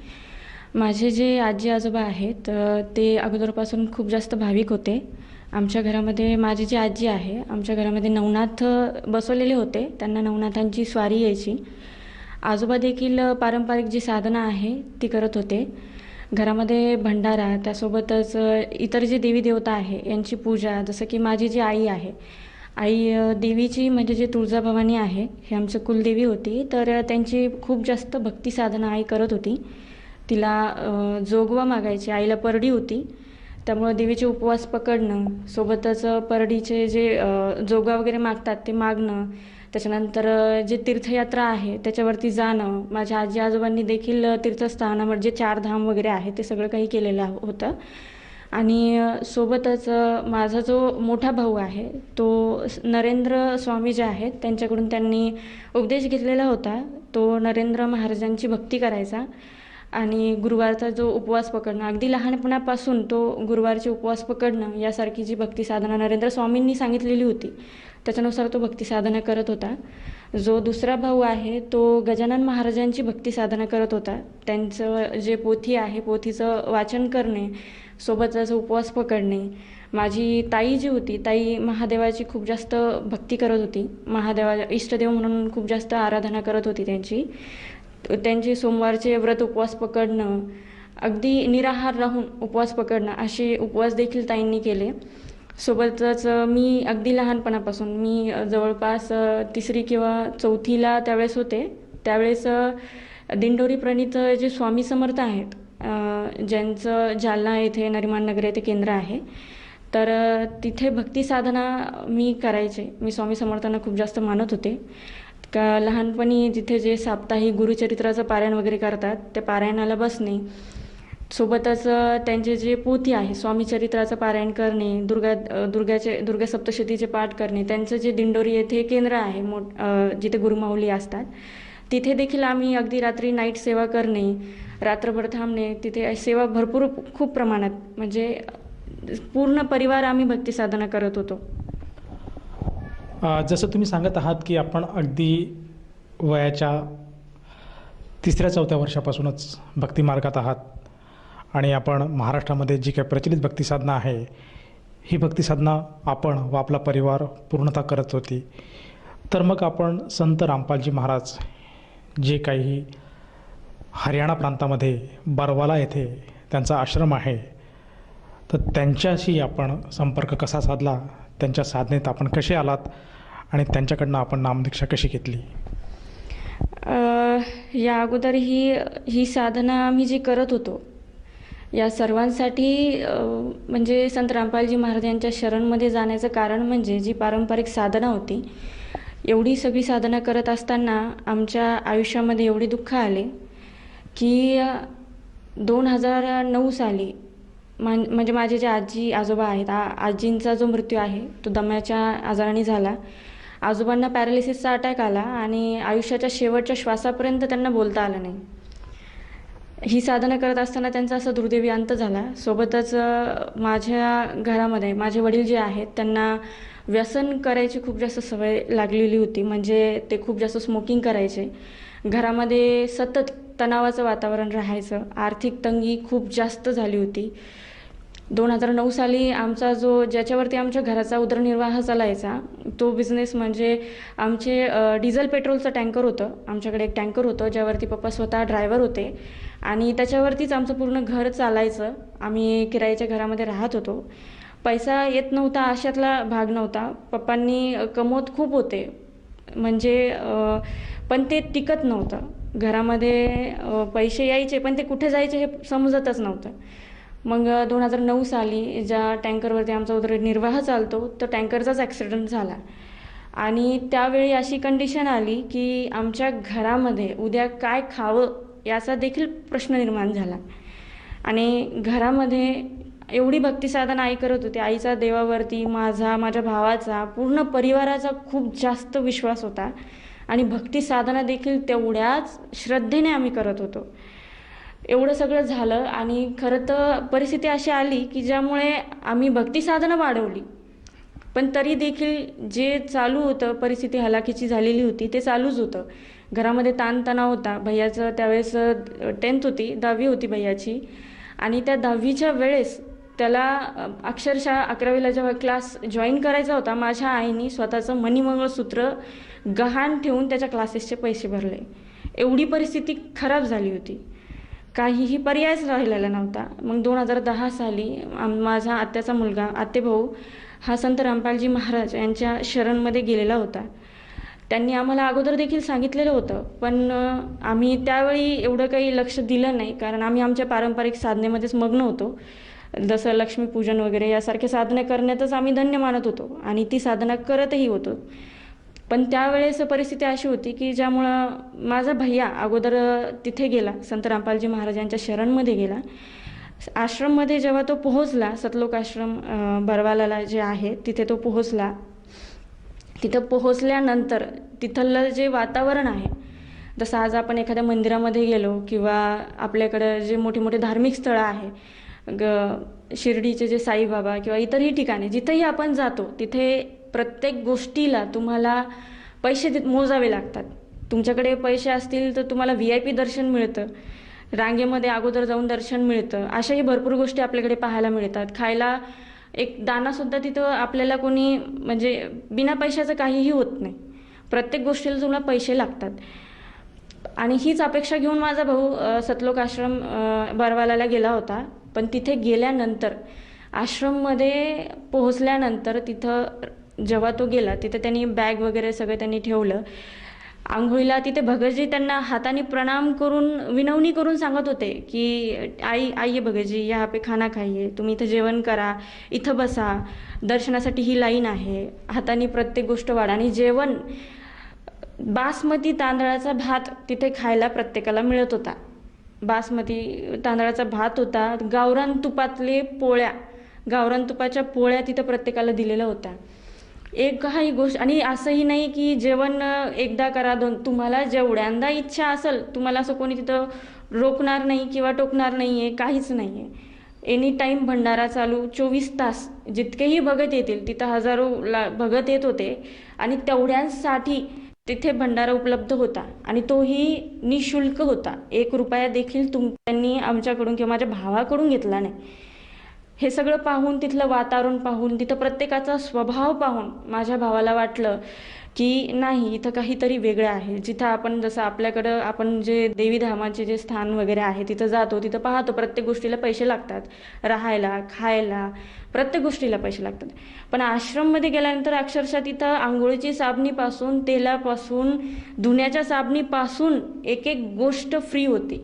माझे जे आजी आजोबा आहेत ते अगोदरपासून खूप जास्त भाविक होते. आमच्या घरामध्ये माझी जी आजी आहे, आमच्या घरामध्ये नवनाथ बसवलेले होते, त्यांना नवनाथांची स्वारी यायची. आजोबा देखील पारंपरिक जी साधना आहे ती करत होते. घरामध्ये भंडारा, त्यासोबतच इतर जे देवी देवता आहे यांची पूजा, जसं की माझी जी आई आहे, आई देवीची म्हणजे जे तुळजाभवानी आहे ही आमची कुलदेवी होती, तर त्यांची खूप जास्त भक्ती साधना आई करत होती. तिला जोगवा मागायची, आईला परडी होती, त्यामुळं देवीचे उपवास पकडणं, सोबतच परडीचे जे जोगवा वगैरे मागतात ते मागणं, त्याच्यानंतर जे तीर्थयात्रा आहे त्याच्यावरती जाणं. माझ्या आजी आजोबांनी देखील तीर्थस्थानावर जे 4 धाम वगैरे आहे ते सगळं काही केलेलं होतं. आणि सोबतच माझा जो मोठा भाऊ आहे तो नरेंद्र स्वामी जे आहेत त्यांच्याकडून त्यांनी उपदेश घेतलेला होता. तो नरेंद्र महाराजांची भक्ती करायचा आणि गुरुवारचा जो उपवास पकडणं, अगदी लहानपणापासून तो गुरुवारचे उपवास पकडणं यासारखी जी भक्ती साधना नरेंद्र स्वामींनी सांगितलेली होती त्याच्यानुसार तो भक्ती साधना करत होता. जो दुसरा भाऊ आहे तो गजानन महाराजांची भक्ती साधना करत होता. त्यांचं जे पोथी आहे पोथीचं वाचन करणे, सोबतच उपवास पकडणे. माझी ताई जी होती, ताई महादेवाची खूप जास्त भक्ती करत होती, महादेवा इष्टदेव म्हणून खूप जास्त आराधना करत होती त्यांची सोमवारचे व्रत उपवास पकडणं, अगदी निराहार राहून उपवास पकडणं असे उपवास देखील ताईंनी केले. सोबतच मी अगदी लहानपणापासून मी जवळपास 3री किंवा 4थीला त्यावेळेस होते. त्यावेळेस दिंडोरी प्रणीत जे स्वामी समर्थ आहेत, ज्यांचं जालना येथे नरिमान नगर येथे केंद्र आहे, तर तिथे भक्ती साधना मी करायचे. मी स्वामी समर्थांना खूप जास्त मानत होते. का लहानपणी तिथे जे साप्ताहिक गुरुचरित्राचं पारायण वगैरे करतात त्या पारायणाला बसणे, सोबतच त्यांचे जे पोथी आहे स्वामीचरित्राचं पारायण करणे, दुर्गा सप्तशतीचे पाठ करणे. त्यांचं जे दिंडोरी येथे केंद्र आहे जिथे गुरुमाऊली असतात तिथे देखील आम्ही अगदी रात्री नाईट सेवा करणे, रात्रभर थांबणे. तिथे सेवा भरपूर खूप प्रमाणात, म्हणजे पूर्ण परिवार आम्ही भक्ती साधना करत होतो. जसं तुम्ही सांगत आहात की आपण अगदी वयाच्या 3ऱ्या-4थ्या वर्षापासूनच भक्ती मार्गात आहात आणि आपण महाराष्ट्रामध्ये जी काही प्रचलित भक्ती साधना आहे ही भक्ती साधना आपण व आपला परिवार पूर्णतः करत होती. तर मग आपण संत रामपालजी महाराज जे काही हरियाणा प्रांतामध्ये बरवाला येथे त्यांचा आश्रम आहे, तर त्यांच्याशी आपण संपर्क कसा साधला, त्यांच्या साधनेत आपण कसे आलात आणि त्यांच्याकडनं आपण नामदीक्षा कशी घेतली? या अगोदर ही साधना आम्ही जी करत होतो या सर्वांसाठी म्हणजे संत रामपालजी महाराज यांच्या शरणमध्ये जाण्याचं कारण म्हणजे जी पारंपरिक साधना होती, एवढी सगळी साधना करत असताना आमच्या आयुष्यामध्ये एवढे दुःख आले की 2009 साली म्हणजे माझे जे आजी आजोबा आहेत, आजींचा जो मृत्यू आहे तो दम्याच्या आजाराने झाला. आजोबांना पॅरालिसिसचा अटॅक आला आणि आयुष्याच्या शेवटच्या श्वासापर्यंत त्यांना बोलता आलं नाही. ही साधना करत असताना त्यांचा असा दुर्दैवी अंत झाला. सोबतच माझ्या घरामध्ये माझे वडील जे आहेत त्यांना व्यसन करायची खूप जास्त सवय लागलेली होती, म्हणजे ते खूप जास्त स्मोकिंग करायचे. घरामध्ये सतत तणावाचं वातावरण राहायचं, आर्थिक तंगी खूप जास्त झाली होती. 2009 साली आमचा ज्याच्यावरती आमच्या घराचा उदरनिर्वाह चालायचा तो बिझनेस म्हणजे आमचे डिझेल पेट्रोलचं टँकर होतं. आमच्याकडे एक टँकर होतं ज्यावरती पप्पा स्वतः ड्रायव्हर होते आणि त्याच्यावरतीच आमचं पूर्ण घर चालायचं. आम्ही किरायाच्या घरामध्ये राहत होतो. पैसा येत नव्हता अशातला भाग नव्हता. पप्पांनी कमवत खूप होते, म्हणजे पण ते टिकत नव्हतं. घरामध्ये पैसे यायचे पण ते कुठे जायचे हे समजतच नव्हतं. मग 2009 साली ज्या टँकरवरती आमचा उदरनिर्वाह चालतो तो टँकरचाच ॲक्सिडेंट झाला आणि त्यावेळी अशी कंडिशन आली की आमच्या घरामध्ये उद्या काय खावं याचा देखील प्रश्न निर्माण झाला. आणि घरामध्ये एवढी भक्ती साधना आई करत होती. आईचा देवावरती, माझ्या भावाचा, पूर्ण परिवाराचा खूप जास्त विश्वास होता आणि भक्ती साधना देखील तेवढ्याच श्रद्धेने आम्ही करत होतो. एवढं सगळं झालं आणि खरं तर परिस्थिती अशी आली की ज्यामुळे आम्ही भक्ती साधना वाढवली, पण तरी देखील जे चालू होतं, परिस्थिती हलाखीची झालेली होती ते चालूच होतं. घरामध्ये ताणतणाव होता. भैयाचं त्यावेळेस 10th होती, 10वी होती भैयाची, आणि त्या 10वीच्या वेळेस त्याला अक्षरशः 11वीला जेव्हा क्लास जॉईन करायचा होता, माझ्या आईने स्वतःचं मणिमंगळसूत्र गहाण ठेवून त्याच्या क्लासेसचे पैसे भरले. एवढी परिस्थिती खराब झाली होती. काहीही पर्यायच राहिलेला नव्हता. मग 2010 साली माझा आत्याचा मुलगा आत्तेभाऊ हा संत रामपालजी महाराज यांच्या शरणमध्ये गेलेला होता. त्यांनी आम्हाला अगोदर देखील सांगितलेलं होतं, पण आम्ही त्यावेळी एवढं काही लक्ष दिलं नाही, कारण आम्ही आमच्या पारंपरिक साधनेमध्येच मग्न होतो. जसं लक्ष्मीपूजन वगैरे यासारखे साधने करण्यातच आम्ही धन्य मानत होतो आणि ती साधना करतही होतो. पण त्यावेळेस परिस्थिती अशी होती की ज्यामुळं माझा भैया अगोदर तिथे गेला, संत रामपालजी महाराजांच्या शरणमध्ये गेला. आश्रममध्ये जेव्हा तो पोहोचला, सतलोक आश्रम बरवालाला जे आहे तिथे तो पोहोचला. तिथं पोहोचल्यानंतर तिथलं जे वातावरण आहे, जसं आज आपण एखाद्या मंदिरामध्ये गेलो किंवा आपल्याकडं जे मोठी मोठी धार्मिक स्थळं आहे, शिर्डीचे जे साईबाबा किंवा इतरही ठिकाणी जिथेही आपण जातो, तिथे प्रत्येक गोष्टीला तुम्हाला पैसे मोजावे लागतात. तुमच्याकडे पैसे असतील तर तुम्हाला VIP दर्शन मिळतं, रांगेमध्ये अगोदर जाऊन दर्शन मिळतं. अशाही भरपूर गोष्टी आपल्याकडे पाहायला मिळतात. खायला एक दाणासुद्धा तिथं आपल्याला कोणी म्हणजे बिना पैशाचं काहीही होत नाही. प्रत्येक गोष्टीला तुम्हाला पैसे लागतात. आणि हीच अपेक्षा घेऊन माझा भाऊ सतलोक आश्रम बरवालाला गेला होता. पण तिथे गेल्यानंतर आश्रममध्ये पोहोचल्यानंतर तिथं जेव्हा तो गेला, तिथे त्यांनी बॅग वगैरे सगळं त्यांनी ठेवलं. आंघोळीला तिथे भगतजी त्यांना हाताने प्रणाम करून विनवणी करून सांगत होते की आई आइये भगतजी, यहाँ पे खाना खाइए, तुम्ही इथं जेवण करा, इथं बसा, दर्शनासाठी ही लाईन आहे. हाताने प्रत्येक गोष्ट वाढा. आणि जेवण बासमती तांदळाचा भात तिथे खायला प्रत्येकाला मिळत होता. बासमती तांदळाचा भात होता. गावरान तुपातले पोळ्या, गावरान तुपाच्या पोळ्या तिथं प्रत्येकाला दिलेल्या होत्या. एक काही गोष्ट, आणि असंही नाही की जेवण एकदा करा तुम्हाला जेवढ्यांदा इच्छा असेल, तुम्हाला असं कोणी तिथं रोखणार नाही किंवा टोकणार नाही आहे, काहीच नाही आहे. एनी टाईम भंडारा चालू 24 तास. जितकेही भगत येतील, तिथं हजारो भगत येत होते आणि तेवढ्यांसाठी तिथे भंडारा उपलब्ध होता आणि तोही निशुल्क होता. 1 रुपया देखील त्यांनी आमच्याकडून किंवा माझ्या भावाकडून घेतला नाही. हे सगळं पाहून, तिथलं वातावरण पाहून, तिथं प्रत्येकाचा स्वभाव पाहून माझ्या भावाला वाटलं की नाही, इथं काहीतरी वेगळं आहे. जिथं आपण जसं आपल्याकडं आपण जे देवी धामाचे जे स्थान वगैरे आहे तिथं जातो, तिथं पाहतो प्रत्येक गोष्टीला पैसे लागतात, राहायला, खायला, प्रत्येक गोष्टीला पैसे लागतात. पण आश्रममध्ये गेल्यानंतर अक्षरशः तिथं आंघोळीची साबणीपासून, तेलापासून, धुण्याच्या साबणीपासून एक एक गोष्ट फ्री होती.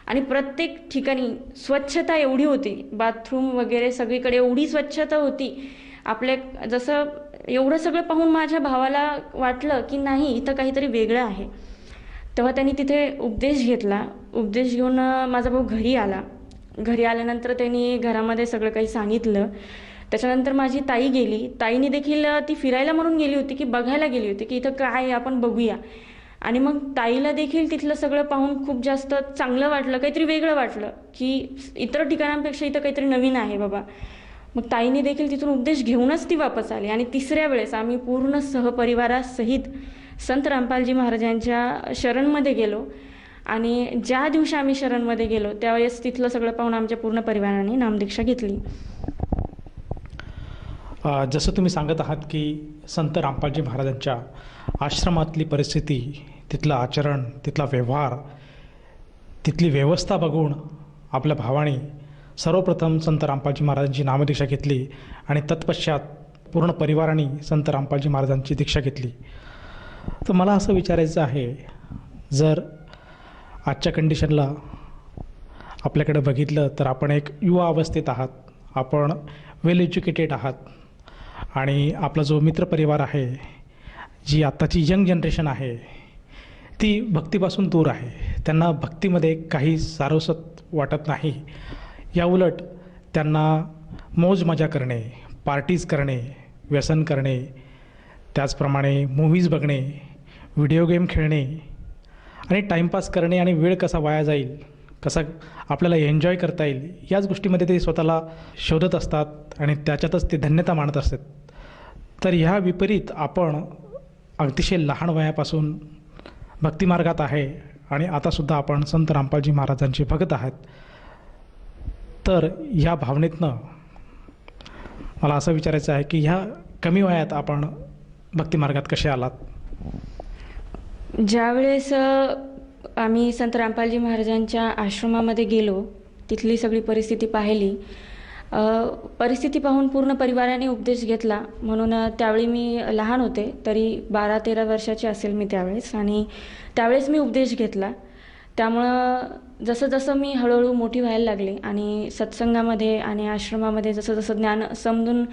आणि प्रत्येक ठिकाणी स्वच्छता एवढी होती, बाथरूम वगैरे सगळीकडे एवढी स्वच्छता होती. आपल्या जसं एवढं सगळं पाहून माझ्या भावाला वाटलं की नाही, इथं काहीतरी वेगळं आहे. तेव्हा त्यांनी तिथे उपदेश घेतला. उपदेश घेऊन माझा भाऊ घरी आला. घरी आल्यानंतर त्यांनी घरामध्ये सगळं काही सांगितलं. त्याच्यानंतर माझी ताई गेली. ताईने देखील ती फिरायला म्हणून गेली होती, की बघायला गेली होती की इथं काय आहे, आपण बघूया. आणि मग ताईला देखील तिथलं सगळं पाहून खूप जास्त चांगलं वाटलं, काहीतरी वेगळं वाटलं की इतर ठिकाणांपेक्षा इथं काहीतरी नवीन आहे बाबा. मग ताईने देखील तिथून उपदेश घेऊनच ती वापस आली. आणि तिसऱ्या वेळेस आम्ही पूर्ण सहपरिवारासहित संत रामपालजी महाराजांच्या शरणमध्ये गेलो. आणि ज्या दिवशी आम्ही शरणमध्ये गेलो त्यावेळेस तिथलं सगळं पाहून आमच्या पूर्ण परिवाराने नामदीक्षा घेतली. जसं तुम्ही सांगत आहात की संत रामपालजी महाराजांच्या आश्रमातली परिस्थिती, तिथलं आचरण, तिथला व्यवहार, तिथली व्यवस्था बघून आपल्या भावाने सर्वप्रथम संत रामपालजी महाराजांची नामदीक्षा घेतली आणि तत्पश्चात पूर्ण परिवाराने संत रामपालजी महाराजांची दीक्षा घेतली. तर मला असं विचारायचं आहे, जर आजच्या कंडिशनला आपल्याकडे बघितलं तर आपण एक युवा अवस्थेत आहात, आपण वेल एज्युकेटेड आहात आणि आपला जो मित्रपरिवार आहे, जी आत्ताची यंग जनरेशन आहे, ती भक्तीपासून दूर आहे. त्यांना भक्तीमध्ये काही सारस्वत वाटत नाही. याउलट त्यांना मौज मजा करणे, पार्टीज करणे, व्यसन करणे, त्याचप्रमाणे मूव्हीज बघणे, व्हिडिओ गेम खेळणे आणि टाईमपास करणे आणि वेळ कसा वाया जाईल, कसा आपल्याला एन्जॉय करता येईल, याच गोष्टीमध्ये ते स्वतःला शोधत असतात आणि त्याच्यातच ते धन्यता मानत असतात. तर ह्या विपरीत आपण अतिशय लहान वयापासून भक्तिमार्गात आहे आणि आतासुद्धा आपण संत रामपालजी महाराजांचे भक्त आहात. तर ह्या भावनेतनं मला असं विचारायचं आहे की ह्या कमी वयात आपण भक्तिमार्गात कसे आलात? ज्यावेळेस आम्ही संत रामपालजी महाराजांच्या आश्रमामध्ये गेलो, तिथली सगळी परिस्थिती पाहिली. परिस्थिती पाहून पूर्ण परिवाराने उपदेश घेतला. म्हणून त्यावेळी मी लहान होते, तरी 12-13 वर्षाची असेल मी त्यावेळेस, आणि त्यावेळेस मी उपदेश घेतला. त्यामुळं जसं जसं मी हळूहळू मोठी व्हायला लागले आणि सत्संगामध्ये आणि आश्रमामध्ये जसं जसं ज्ञान समजून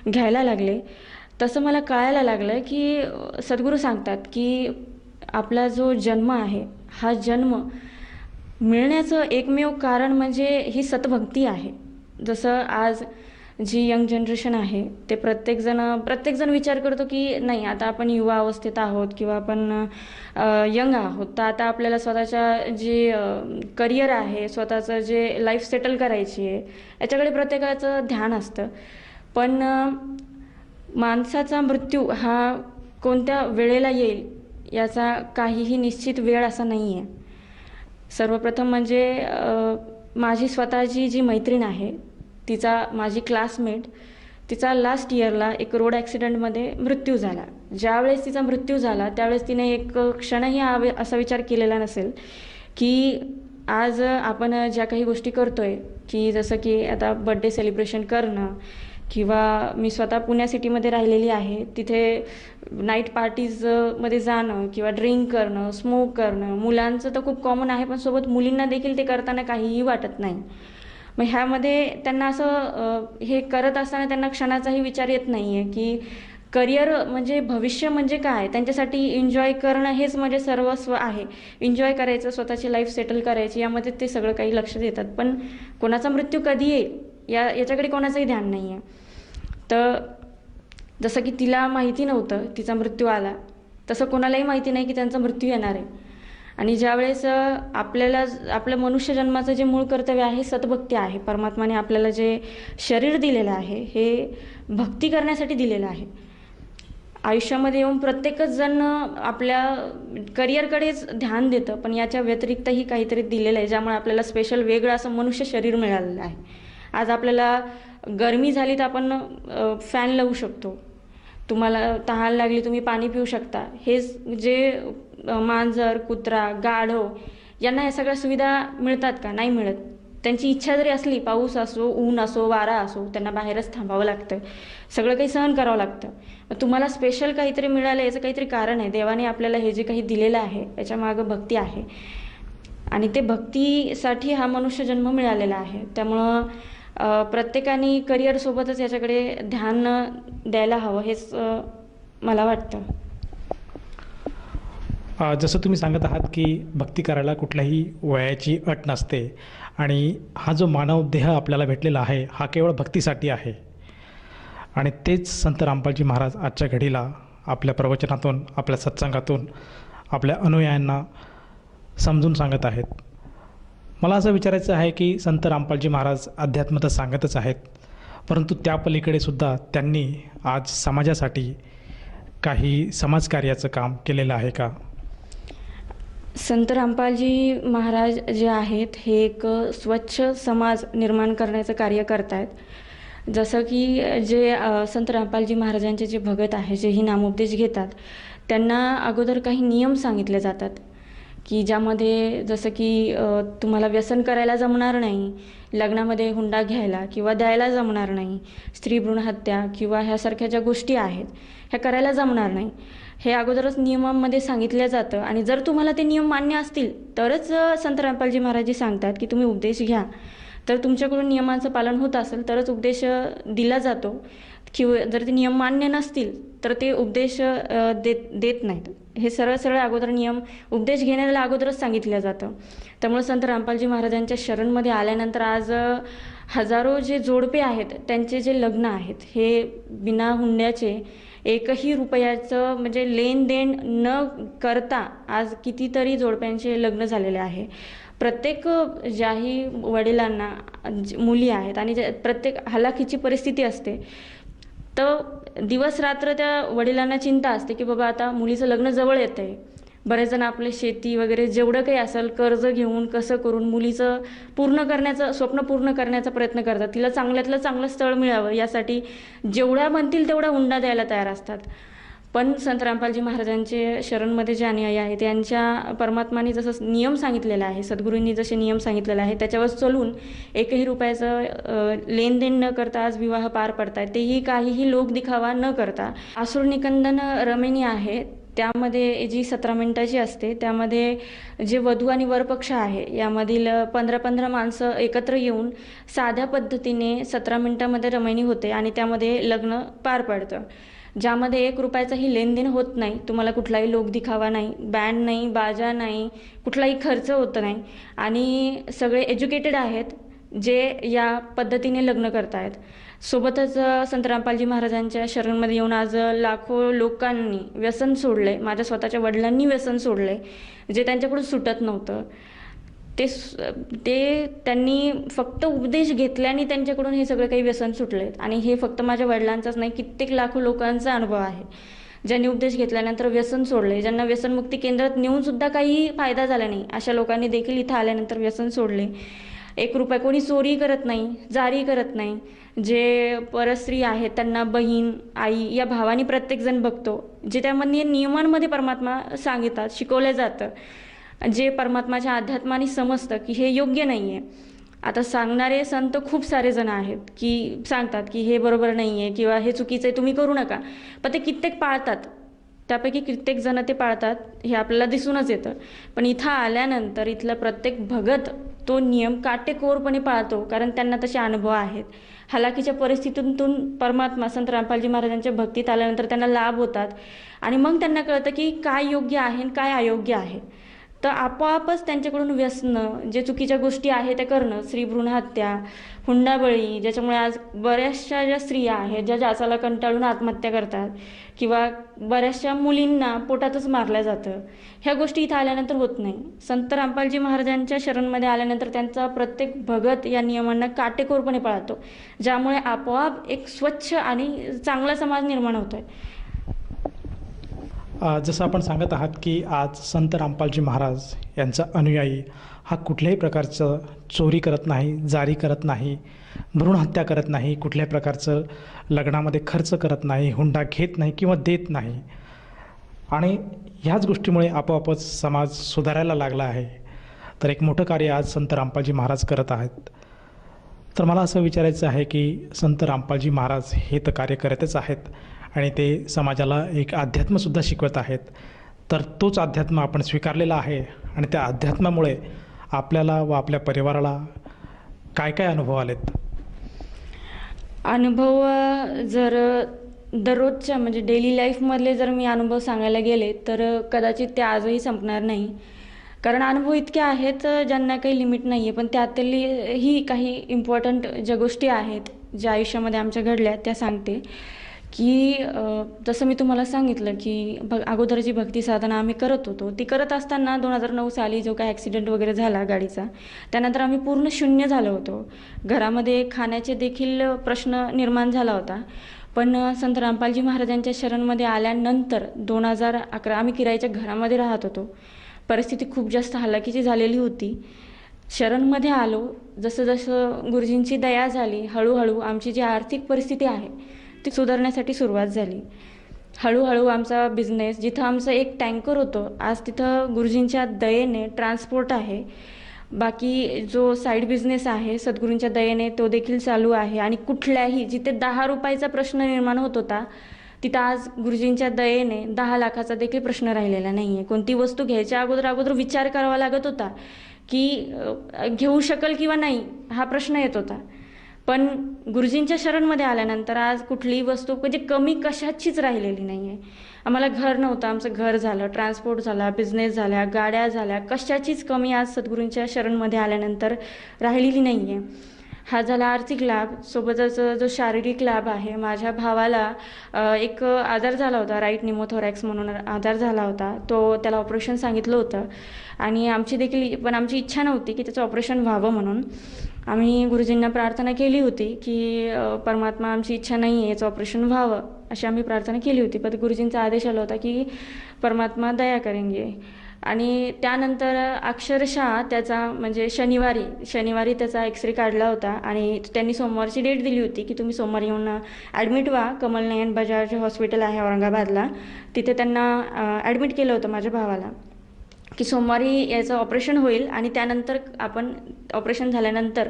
घ्यायला लागले, तसं मला कळायला लागलं की सद्गुरू सांगतात की आपला जो जन्म आहे, हा जन्म मिळण्याचं एकमेव कारण म्हणजे ही सतभक्ती आहे. जसं आज जी यंग जनरेशन आहे ते प्रत्येकजण विचार करतो की नाही, आता आपण युवा अवस्थेत आहोत किंवा आपण यंग आहोत, तर आता आपल्याला स्वतःच्या जे करिअर आहे, स्वतःचं जे लाईफ सेटल करायची आहे, याच्याकडे प्रत्येकाचं ध्यान असतं. पण माणसाचा मृत्यू हा कोणत्या वेळेला येईल याचा काहीही निश्चित वेळ असा नाही आहे. सर्वप्रथम म्हणजे माझी स्वतःची जी मैत्रीण आहे, माझी क्लासमेट, तिचा लास्ट इयरला एक रोड ॲक्सिडेंटमध्ये मृत्यू झाला. ज्यावेळेस तिचा मृत्यू झाला त्यावेळेस तिने एक क्षणही असा विचार केलेला नसेल की आज आपण ज्या काही गोष्टी करतोय, की जसं की आता बड्डे सेलिब्रेशन करणं, किंवा मी स्वतः पुण्या सिटीमध्ये राहिलेली आहे, तिथे नाईट पार्टीजमध्ये जाणं किंवा ड्रिंक करणं, स्मोक करणं, मुलांचं तर खूप कॉमन आहे, पण सोबत मुलींना देखील ते करताना काहीही वाटत नाही. मग ह्यामध्ये त्यांना असं हे करत असताना त्यांना क्षणाचाही विचार येत नाही आहे की करिअर म्हणजे भविष्य म्हणजे काय. त्यांच्यासाठी एन्जॉय करणं हेच म्हणजे सर्वस्व आहे. एन्जॉय करायचं, स्वतःची लाईफ सेटल करायची, यामध्ये ते सगळं काही लक्ष देतात. पण कोणाचा मृत्यू कधी येईल याच्याकडे कोणाचंही ध्यान नाही आहे. तर जसं की तिला माहिती नव्हतं तिचा मृत्यू आला, तसं कोणालाही माहिती नाही की त्यांचा मृत्यू येणार आहे. आणि ज्यावेळेस आपलं मनुष्य जन्माचं जे मूळ कर्तव्य आहे सतभक्ती आहे. परमात्माने आपल्याला जे शरीर दिलेलं आहे हे भक्ती करण्यासाठी दिलेलं आहे. आयुष्यामध्ये येऊन प्रत्येकच जण आपल्या करिअरकडेच ध्यान देतं, पण याच्या व्यतिरिक्तही काहीतरी दिलेलं आहे, ज्यामुळे आपल्याला स्पेशल वेगळं असं मनुष्य शरीर मिळालेलं आहे. आज आपल्याला गरमी झाली तर आपण फॅन लावू शकतो, तुम्हाला तहान लागली तुम्ही पाणी पिऊ शकता. हेच जे मांजर, कुत्रा, गाढव यांना या सगळ्या सुविधा मिळतात का? नाही मिळत. त्यांची इच्छा जरी असली, पाऊस असो, ऊन असो, वारा असो, त्यांना बाहेरच थांबावं लागतं, सगळं काही सहन करावं लागतं. तुम्हाला स्पेशल काहीतरी मिळालं याचं काहीतरी कारण आहे. देवाने आपल्याला हे जे काही दिलेलं आहे याच्या मागं भक्ती आहे, आणि ते भक्तीसाठी हा मनुष्य जन्म मिळालेला आहे. त्यामुळं प्रत्येकाने करिअरसोबतच याच्याकडे ध्यान द्यायला हवं, हेच मला वाटतं. जसं तुम्ही सांगत आहात की भक्ती करायला कुठल्याही वयाची अट नसते, आणि हा जो मानव देह आपल्याला भेटलेला आहे हा केवळ भक्तीसाठी आहे. आणि तेच संत रामपालजी महाराज आजच्या घडीला आपल्या प्रवचनातून, आपल्या सत्संगातून आपल्या अनुयायांना समजून सांगत आहेत. मला असं विचारायचं आहे की संत रामपालजी महाराज अध्यात्म तर सांगतच आहेत, परंतु त्या पलीकडे सुद्धा त्यांनी आज समाजासाठी काही समाजकार्याचं काम केलेलं आहे का? संत रामपालजी महाराज जे आहेत हे एक स्वच्छ समाज निर्माण करण्याचं कार्य करत आहेत. जसं की जे संत रामपालजी महाराजांचे जे भगत आहे, जे ही नामोपदेश घेतात, त्यांना अगोदर काही नियम सांगितले जातात की ज्यामध्ये जसं की तुम्हाला व्यसन करायला जमणार नाही, लग्नामध्ये हुंडा घ्यायला किंवा द्यायला जमणार नाही, स्त्री भ्रूण हत्या किंवा ह्यासारख्या ज्या गोष्टी आहेत ह्या करायला जमणार नाही, हे अगोदरच नियमांमध्ये सांगितलं जातं. आणि जर तुम्हाला ते नियम मान्य असतील तरच संत रामपालजी महाराज सांगतात की तुम्ही उपदेश घ्या. तर तुमच्याकडून नियमांचं पालन होत असेल तरच उपदेश दिला जातो, किंवा जर ते नियम मान्य नसतील तर ते उपदेश देत नाहीत. हे सरळ सरळ अगोदर नियम उपदेश घेण्याला अगोदरच सांगितलं जातं. त्यामुळे संत रामपालजी महाराजांच्या शरणमध्ये आल्यानंतर आज हजारो जे जोडपे आहेत त्यांचे जे लग्न आहेत हे बिना हुंड्याचे, एकही रुपयाचं म्हणजे लेनदेन न करता आज कितीतरी जोडप्यांचे लग्न झालेले आहे. प्रत्येक ज्याही वडिलांना मुली आहेत आणि प्रत्येक हलाखीची परिस्थिती असते, तर दिवस रात्र त्या वडिलांना चिंता असते की बाबा आता मुलीचं लग्न जवळ येतं आहे. बरेच जण आपले शेती वगैरे जेवढं काही असेल कर्ज घेऊन कसं करून मुलीचं स्वप्न पूर्ण करण्याचा प्रयत्न करतात. तिला चांगल्यातलं चांगलं स्थळ मिळावं यासाठी जेवढ्या म्हणतील तेवढा हुंडा द्यायला तयार असतात. पण संत रामपालजी महाराजांचे शरणमध्ये जे अनुयायी आहेत त्यांच्या परमात्माने जसं नियम सांगितलेला आहे, सद्गुरूंनी जसे नियम सांगितलेले आहे त्याच्यावर चलून एकही रुपयाचं लेनदेन न करता आज विवाह पार पडतायत, तेही काहीही लोक दिखावा न करता. असुरनिकंदन रमेणी आहे त्यामध्ये जी 17 मिनिटाची असते, त्यामध्ये जे वधू आणि वरपक्ष आहे यामधील 15-15 माणसं एकत्र येऊन साध्या पद्धतीने 17 मिनिटामध्ये रमणी होते आणि त्यामध्ये लग्न पार पडतं, ज्यामध्ये 1 रुपयाचाही लेनदेन होत नाही. तुम्हाला कुठलाही लोक दिखावा नाही, बँड नाही, बाजा नाही, कुठलाही खर्च होत नाही आणि सगळे एज्युकेटेड आहेत जे या पद्धतीने लग्न करतायत. सोबतच संत रामपालजी महाराजांच्या शरणमध्ये येऊन आज लाखो लोकांनी व्यसन सोडले. माझ्या स्वतःच्या वडिलांनी व्यसन सोडले जे त्यांच्याकडून सुटत नव्हतं. ते त्यांनी फक्त उपदेश घेतल्याने त्यांच्याकडून हे सगळं काही व्यसन सुटले. आणि हे फक्त माझ्या वडिलांचाच नाही, कित्येक लाखो लोकांचा अनुभव आहे ज्यांनी उपदेश घेतल्यानंतर व्यसन सोडले, ज्यांना व्यसनमुक्ती केंद्रात नेऊन सुद्धा काही फायदा झाला नाही, अशा लोकांनी देखील इथं आल्यानंतर व्यसन सोडले. 1 रुपया कोणी चोरी करत नाही, जारी करत नाही. जे परस्त्री आहेत त्यांना बहीण, आई या भावाने प्रत्येकजण बघतो, जे त्यामध्ये नियमांमध्ये परमात्मा सांगतात, शिकवलं जातं, जे परमात्माच्या अध्यात्माने समजतं की हे योग्य नाही आहे. आता सांगणारे संत खूप सारे जण आहेत की सांगतात की हे बरोबर नाही आहे किंवा हे चुकीचं आहे, तुम्ही करू नका, पण ते कित्येक पाळतात. त्यापैकी कित्येक जण ते पाळतात हे आपल्याला दिसूनच येतं. पण इथं आल्यानंतर इथला प्रत्येक भगत तो नियम काटेकोरपणे पाळतो, कारण त्यांना तसे अनुभव आहेत. हालाकीच्या परिस्थितीतून परमात्मा संत रामपालजी महाराजांच्या भक्तीत आल्यानंतर त्यांना लाभ होतात आणि मग त्यांना कळतं की काय योग्य आहे आणि काय अयोग्य आहे. तर आपोआपच त्यांच्याकडून व्यसनं, जे चुकीच्या गोष्टी आहेत त्या करणं, स्त्री भ्रूणहत्या, हुंडाबळी, ज्याच्यामुळे आज बऱ्याचशा ज्या स्त्रिया आहेत ज्या जाचाला कंटाळून आत्महत्या करतात किंवा बऱ्याचशा मुलींना पोटातच मारलं जातं, ह्या गोष्टी इथं आल्यानंतर होत नाही. संत रामपालजी महाराजांच्या शरणमध्ये आल्यानंतर त्यांचा प्रत्येक भगत या नियमांना काटेकोरपणे पाळतो, ज्यामुळे आपोआप एक स्वच्छ आणि चांगला समाज निर्माण होतोय. जसं आपण सांगत आहात की आज संत रामपालजी महाराज यांचा अनुयायी हा कुठल्याही प्रकारचं चोरी करत नाही, जारी करत नाही, भ्रूणहत्या करत नाही, कुठल्याही प्रकारचं लग्नामध्ये खर्च करत नाही, हुंडा घेत नाही किंवा देत नाही. आणि ह्याच गोष्टीमुळे आपोआपच समाज सुधारायला लागला आहे. तर एक मोठं कार्य आज संत रामपालजी महाराज करत आहेत. तर मला असं विचारायचं आहे की संत रामपालजी महाराज हे तर कार्य करतच आहेत आणि ते समाजाला एक अध्यात्मसुद्धा शिकवत आहेत. तर तोच अध्यात्म आपण स्वीकारलेला आहे आणि त्या अध्यात्मामुळे आपल्याला व आपल्या परिवाराला काय काय अनुभव आलेत? अनुभव जर दररोजच्या म्हणजे डेली लाईफमधले जर मी अनुभव सांगायला गेले तर कदाचित ते आजही संपणार नाही, कारण अनुभव इतके आहेत ज्यांना काही लिमिट नाही आहे. पण त्यातली ही काही इम्पॉर्टंट ज्या गोष्टी आहेत ज्या आयुष्यामध्ये आमच्या घडल्या त्या सांगते. की जसं मी तुम्हाला सांगितलं की अगोदरची भक्ती साधना आम्ही करत होतो, ती करत असताना 2009 साली जो काय ॲक्सिडेंट वगैरे झाला गाडीचा, त्यानंतर आम्ही पूर्ण शून्य झालो होतो. घरामध्ये खाण्याचे देखील प्रश्न निर्माण झाला होता. पण संत रामपालजी महाराजांच्या शरणमध्ये आल्यानंतर 2011 आम्ही किरायाच्या घरामध्ये राहत होतो. परिस्थिती खूप जास्त हालाकीची झालेली होती. शरणमध्ये आलो, जसं जसं गुरुजींची दया झाली, हळूहळू आमची जी आर्थिक परिस्थिती आहे ती सुधारण्यासाठी सुरुवात झाली. हळूहळू आमचा बिझनेस, जिथं आमचं एक टँकर होतं, आज तिथं गुरुजींच्या दयेने ट्रान्सपोर्ट आहे. बाकी जो साईड बिझनेस आहे सद्गुरूंच्या दयेने तो देखील चालू आहे. आणि कुठल्याही जिथे 10 रुपयाचा प्रश्न निर्माण होत होता तिथं आज गुरुजींच्या दयेने 10 लाखाचा देखील प्रश्न राहिलेला नाही आहे. कोणती वस्तू घ्यायच्या अगोदर विचार करावा लागत होता की घेऊ शकेल किंवा नाही, हा प्रश्न येत होता. पण गुरुजींच्या शरणमध्ये आल्यानंतर आज कुठलीही वस्तू म्हणजे कमी कशाचीच राहिलेली नाही आहे. आम्हाला घर नव्हतं, आमचं घर झालं, ट्रान्सपोर्ट झाला, बिझनेस झाल्या, गाड्या झाल्या, कशाचीच कमी आज सद्गुरूंच्या शरणमध्ये आल्यानंतर राहिलेली नाही आहे. हा झाला आर्थिक लाभ. सोबतच जो शारीरिक लाभ आहे, माझ्या भावाला एक आजार झाला होता, राईट निमोथोरॅक्स म्हणून आजार झाला होता. त्याला ऑपरेशन सांगितलं होतं आणि आमची इच्छा नव्हती की त्याचं ऑपरेशन व्हावं म्हणून. आम्ही गुरुजींना प्रार्थना केली होती की परमात्मा आमची इच्छा नाही आहे याचं ऑपरेशन व्हावं, अशी आम्ही प्रार्थना केली होती. पण गुरुजींचा आदेश आला होता की परमात्मा दया करेंगे. आणि त्यानंतर अक्षरशः त्याचा म्हणजे शनिवारी त्याचा एक्सरे काढला होता आणि त्यांनी सोमवारची डेट दिली होती की तुम्ही सोमवारी येऊन ॲडमिट व्हा. कमल नयन बजाज हॉस्पिटल आहे औरंगाबादला, तिथे त्यांना ॲडमिट केलं होतं माझ्या भावाला की सोमवारी याचं ऑपरेशन होईल आणि त्यानंतर आपण ऑपरेशन झाल्यानंतर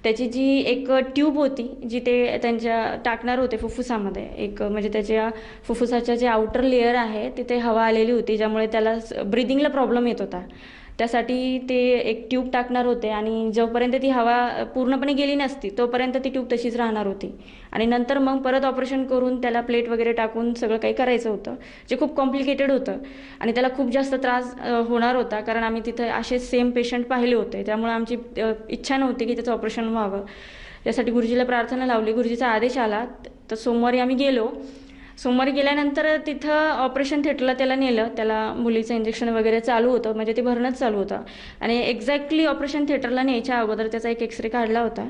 त्याची जी एक ट्यूब होती जी ते त्यांच्या टाकणार होते फुफ्फुसामध्ये, एक म्हणजे त्याच्या फुफ्फुसाच्या जे आउटर लेअर आहे तिथे हवा आलेली होती ज्यामुळे त्याला ब्रिदिंगला प्रॉब्लेम येत होता. त्यासाठी ते एक ट्यूब टाकणार होते आणि जोपर्यंत ती हवा पूर्णपणे गेली नसती तोपर्यंत ती ट्यूब तशीच राहणार होती आणि नंतर मग परत ऑपरेशन करून त्याला प्लेट वगैरे टाकून सगळं काही करायचं होतं, जे खूप कॉम्प्लिकेटेड होतं आणि त्याला खूप जास्त त्रास होणार होता कारण आम्ही तिथं असे सेम पेशंट पाहिले होते. त्यामुळे आमची इच्छा नव्हती की त्याचं ऑपरेशन व्हावं. यासाठी गुरुजीला प्रार्थना लावली, गुरुजीचा आदेश आला. तर सोमवारी आम्ही गेलो. सोमवारी गेल्यानंतर तिथं ऑपरेशन थिएटरला त्याला नेलं. त्याला मुलीचं इंजेक्शन वगैरे चालू होतं, म्हणजे ते भरणंच चालू होतं आणि एक्झॅक्टली ऑपरेशन थिएटरला न्यायच्या अगोदर त्याचा एक एक्सरे काढला होता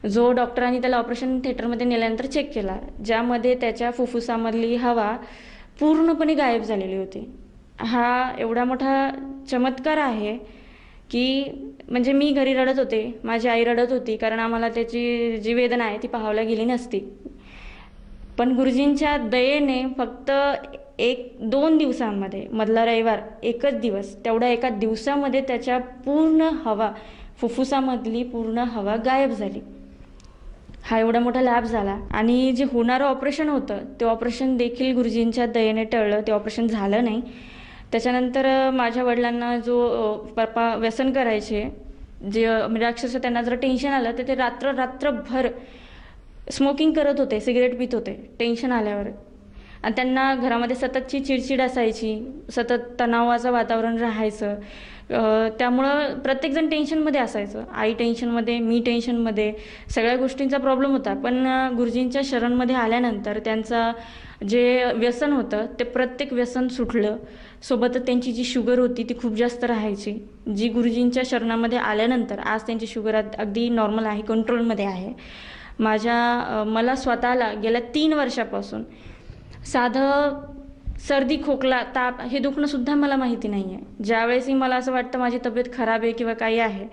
जो डॉक्टरांनी त्याला ऑपरेशन थिएटरमध्ये नेल्यानंतर चेक केला, ज्यामध्ये त्याच्या फुफ्फुसामधली हवा पूर्णपणे गायब झालेली होती. हा एवढा मोठा चमत्कार आहे की म्हणजे मी घरी रडत होते, माझी आई रडत होती कारण आम्हाला त्याची जी वेदना आहे ती पाहावला गेली नसती. पण गुरुजींच्या दयेने फक्त 1-2 दिवसांमध्ये, मधला रविवार एकच दिवस, तेवढ्या एका दिवसामध्ये त्याच्या पूर्ण हवा, फुफ्फुसामधली पूर्ण हवा गायब झाली. हा एवढा मोठा लाभ झाला आणि जे होणारं ऑपरेशन होतं ते ऑपरेशन देखील गुरुजींच्या दयेने टळलं. ते ऑपरेशन झालं नाही. त्याच्यानंतर माझ्या वडिलांना जो पप्पा व्यसन करायचे, जे म्हणजे अक्षरशः त्यांना जर टेन्शन आलं तर ते रात्रभर स्मोकिंग करत होते, सिगरेट पित होते टेन्शन आल्यावर आणि त्यांना घरामध्ये सततची चिडचिड असायची, सतत तणावाचं वातावरण राहायचं. त्यामुळं प्रत्येकजण टेन्शनमध्ये असायचं. आई टेन्शनमध्ये, मी टेन्शनमध्ये, सगळ्या गोष्टींचा प्रॉब्लेम होता. पण गुरुजींच्या शरणमध्ये आल्यानंतर त्यांचं जे व्यसन होतं ते प्रत्येक व्यसन सुटलं. सोबतच त्यांची जी शुगर होती ती खूप जास्त राहायची, जी गुरुजींच्या शरणामध्ये आल्यानंतर आज त्यांची शुगर अगदी नॉर्मल आहे, कंट्रोलमध्ये आहे. मला स्वतःला गेल्या 3 वर्षापासून साधं सर्दी, खोकला, ताप हे दुखणंसुद्धा मला माहिती नाही आहे. ज्यावेळेसही मला असं वाटतं माझी तब्येत खराब आहे किंवा काही आहे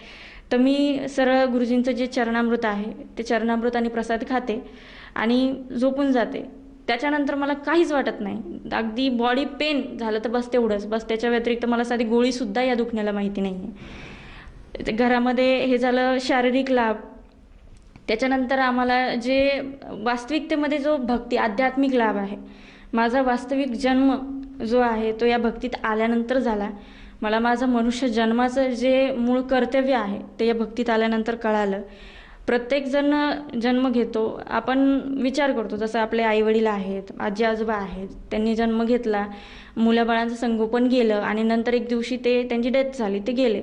तर मी सरळ गुरुजींचं जे चरणामृत आहे ते चरणामृत आणि प्रसाद खाते आणि झोपून जाते. त्याच्यानंतर मला काहीच वाटत नाही. अगदी बॉडी पेन झालं तर बस तेवढंच, बस. त्याच्या व्यतिरिक्त मला साधी गोळीसुद्धा या दुखण्याला माहिती नाही आहे. घरामध्ये हे झालं शारीरिक लाभ. त्याच्यानंतर आम्हाला जे वास्तविकतेमध्ये जो भक्ती, आध्यात्मिक लाभ आहे, माझा वास्तविक जन्म जो आहे तो या भक्तीत आल्यानंतर झाला. मला माझं मनुष्य जन्माचं जे मूळ कर्तव्य आहे ते या भक्तीत आल्यानंतर कळालं. प्रत्येकजण जन्म घेतो, आपण विचार करतो, जसं आपले आईवडील आहेत, आजी आजोबा आहेत, त्यांनी जन्म घेतला, मुलाबाळांचं संगोपन गेलं आणि नंतर एक दिवशी त्यांची डेथ झाली, ते गेले.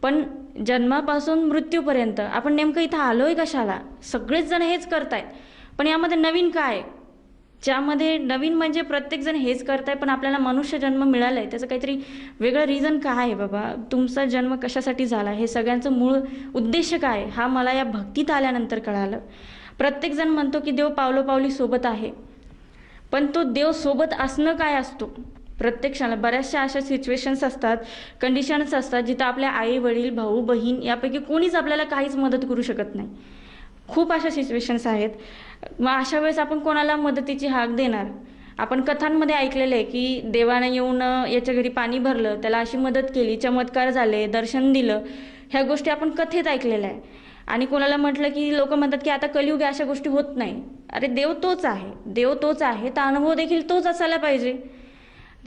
पण जन्मापासून मृत्यूपर्यंत आपण नेमकं इथं आलोय कशाला? सगळेच जण हेच करतायत, पण यामध्ये नवीन काय? ज्यामध्ये नवीन म्हणजे प्रत्येकजण हेच करताय, पण आपल्याला मनुष्य जन्म मिळालाय त्याचं काहीतरी वेगळं रिझन काय आहे बाबा? तुमचा जन्म कशासाठी झाला? हे सगळ्यांचं मूळ उद्देश काय? हा मला या भक्तीत आल्यानंतर कळालं. प्रत्येकजण म्हणतो की देव पावलोपावली सोबत आहे, पण तो देव सोबत असणं काय असतो? प्रत्येक क्षणाला बऱ्याचशा अशा सिच्युएशन्स असतात, कंडिशन्स असतात जिथं आपल्या आई वडील, भाऊ बहीण यापैकी कोणीच आपल्याला काहीच मदत करू शकत नाही. खूप अशा सिच्युएशन्स आहेत. मग अशा वेळेस आपण कोणाला मदतीची हाक देणार? आपण कथांमध्ये ऐकलेलं आहे की देवानं येऊन याच्या घरी पाणी भरलं, त्याला अशी मदत केली, चमत्कार झाले, दर्शन दिलं. ह्या गोष्टी आपण कथेत ऐकलेल्या आहे. आणि कोणाला म्हटलं की लोक म्हणतात की आता कलियुग आहे, अशा गोष्टी होत नाही. अरे देव तोच आहे, देव तोच आहे तर अनुभव देखील तोच असायला पाहिजे.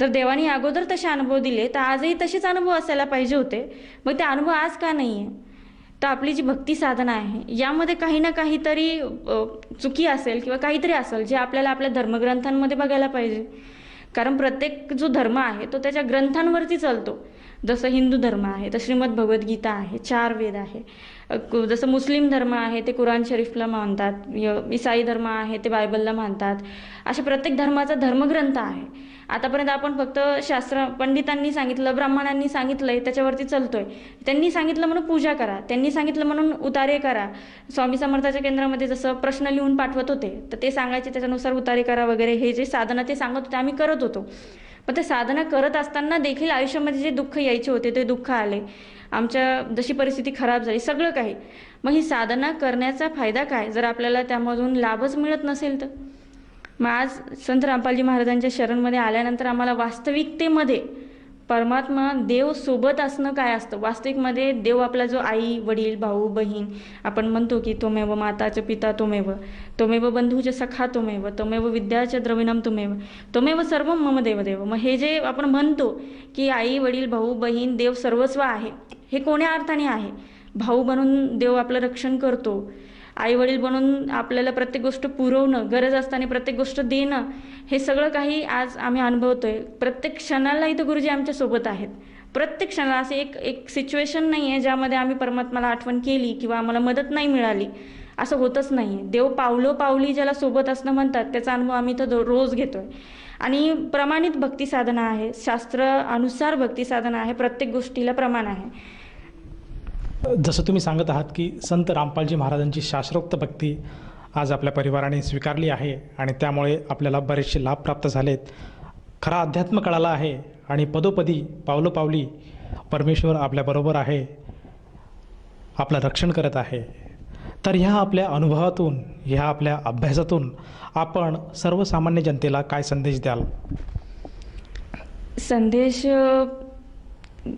तर देवाने अगोदर तसे अनुभव दिले तर आजही तसेच अनुभव असायला पाहिजे होते. मग ते अनुभव आज का नाही आहे? तर आपली जी भक्ती साधना आहे यामध्ये काही ना काहीतरी चुकी असेल किंवा काहीतरी असेल जे आपल्याला आपल्या धर्मग्रंथांमध्ये बघायला पाहिजे. कारण प्रत्येक जो धर्म आहे तो त्याच्या ग्रंथांवरती चालतो. जसं हिंदू धर्म आहे तर श्रीमद भगवद्गीता आहे, 4 वेद आहे. जसं मुस्लिम धर्म आहे ते कुराण शरीफला मानतात, ईसाई धर्म आहे ते बायबलला मानतात. अशा प्रत्येक धर्माचा धर्मग्रंथ आहे. आतापर्यंत आपण फक्त शास्त्र पंडितांनी सांगितलं, ब्राह्मणांनी सांगितलंय त्याच्यावरती चालतोय. त्यांनी सांगितलं म्हणून पूजा करा, त्यांनी सांगितलं म्हणून उतारे करा. स्वामी समर्थाच्या केंद्रामध्ये जसं प्रश्न लिहून पाठवत होते तर ते सांगायचे, त्याच्यानुसार उतारे करा वगैरे. हे जे साधना ते सांगत होते आम्ही करत होतो. पण ते साधना करत असताना देखील आयुष्यामध्ये जे दुःख यायचे होते ते दुःख आले, आमच्या जशी परिस्थिती खराब झाली, सगळं काही. मग ही साधना करण्याचा फायदा काय जर आपल्याला त्यामधून लाभच मिळत नसेल तर? मग आज संत रामपालजी महाराजांच्या शरणमध्ये आल्यानंतर आम्हाला वास्तविकतेमध्ये परमात्मा देव सोबत असणं काय असतं, वास्तविकमध्ये देव आपला जो आई वडील भाऊ बहीण, आपण म्हणतो की त्वमेव माताच पिता त्वमेव बंधूच सखा त्वमेव विद्याच द्रविणम त्वमेव सर्व मम देव. मग हे जे आपण म्हणतो की आई वडील भाऊ बहीण देव सर्वस्व आहे, हे कोण्या अर्थाने आहे? भाऊ बनून देव आपलं रक्षण करतो, आई वडील बनून आपल्याला प्रत्येक गोष्ट पुरवणं, गरज असताना प्रत्येक गोष्ट देणं, हे सगळं काही आज आम्ही अनुभवतोय. प्रत्येक क्षणाला इथं गुरुजी आमच्या सोबत आहेत. प्रत्येक क्षणाला असे एक सिच्युएशन नाही आहे ज्यामध्ये आम्ही परमात्म्याला आठवण केली किंवा आम्हाला मदत नाही मिळाली, असं होतच नाही आहे. देव पावली ज्याला सोबत असणं म्हणतात, त्याचा अनुभव आम्ही इथं रोज घेतोय. आणि प्रमाणित भक्ती साधना आहे, शास्त्र अनुसार भक्ती साधना आहे, प्रत्येक गोष्टीला प्रमाण आहे. जसं तुम्ही सांगत आहात की संत रामपालजी महाराजांची शास्त्रोक्त भक्ती आज आपल्या परिवाराने स्वीकारली आहे आणि त्यामुळे आपल्याला बरेचसे लाभ प्राप्त झालेत. खरा अध्यात्म कळाला आहे आणि पदोपदी पावलोपावली परमेश्वर आपल्याबरोबर आहे, आपलं रक्षण करत आहे. तर ह्या आपल्या अनुभवातून, ह्या आपल्या अभ्यासातून आपण सर्वसामान्य जनतेला काय संदेश द्याल? संदेश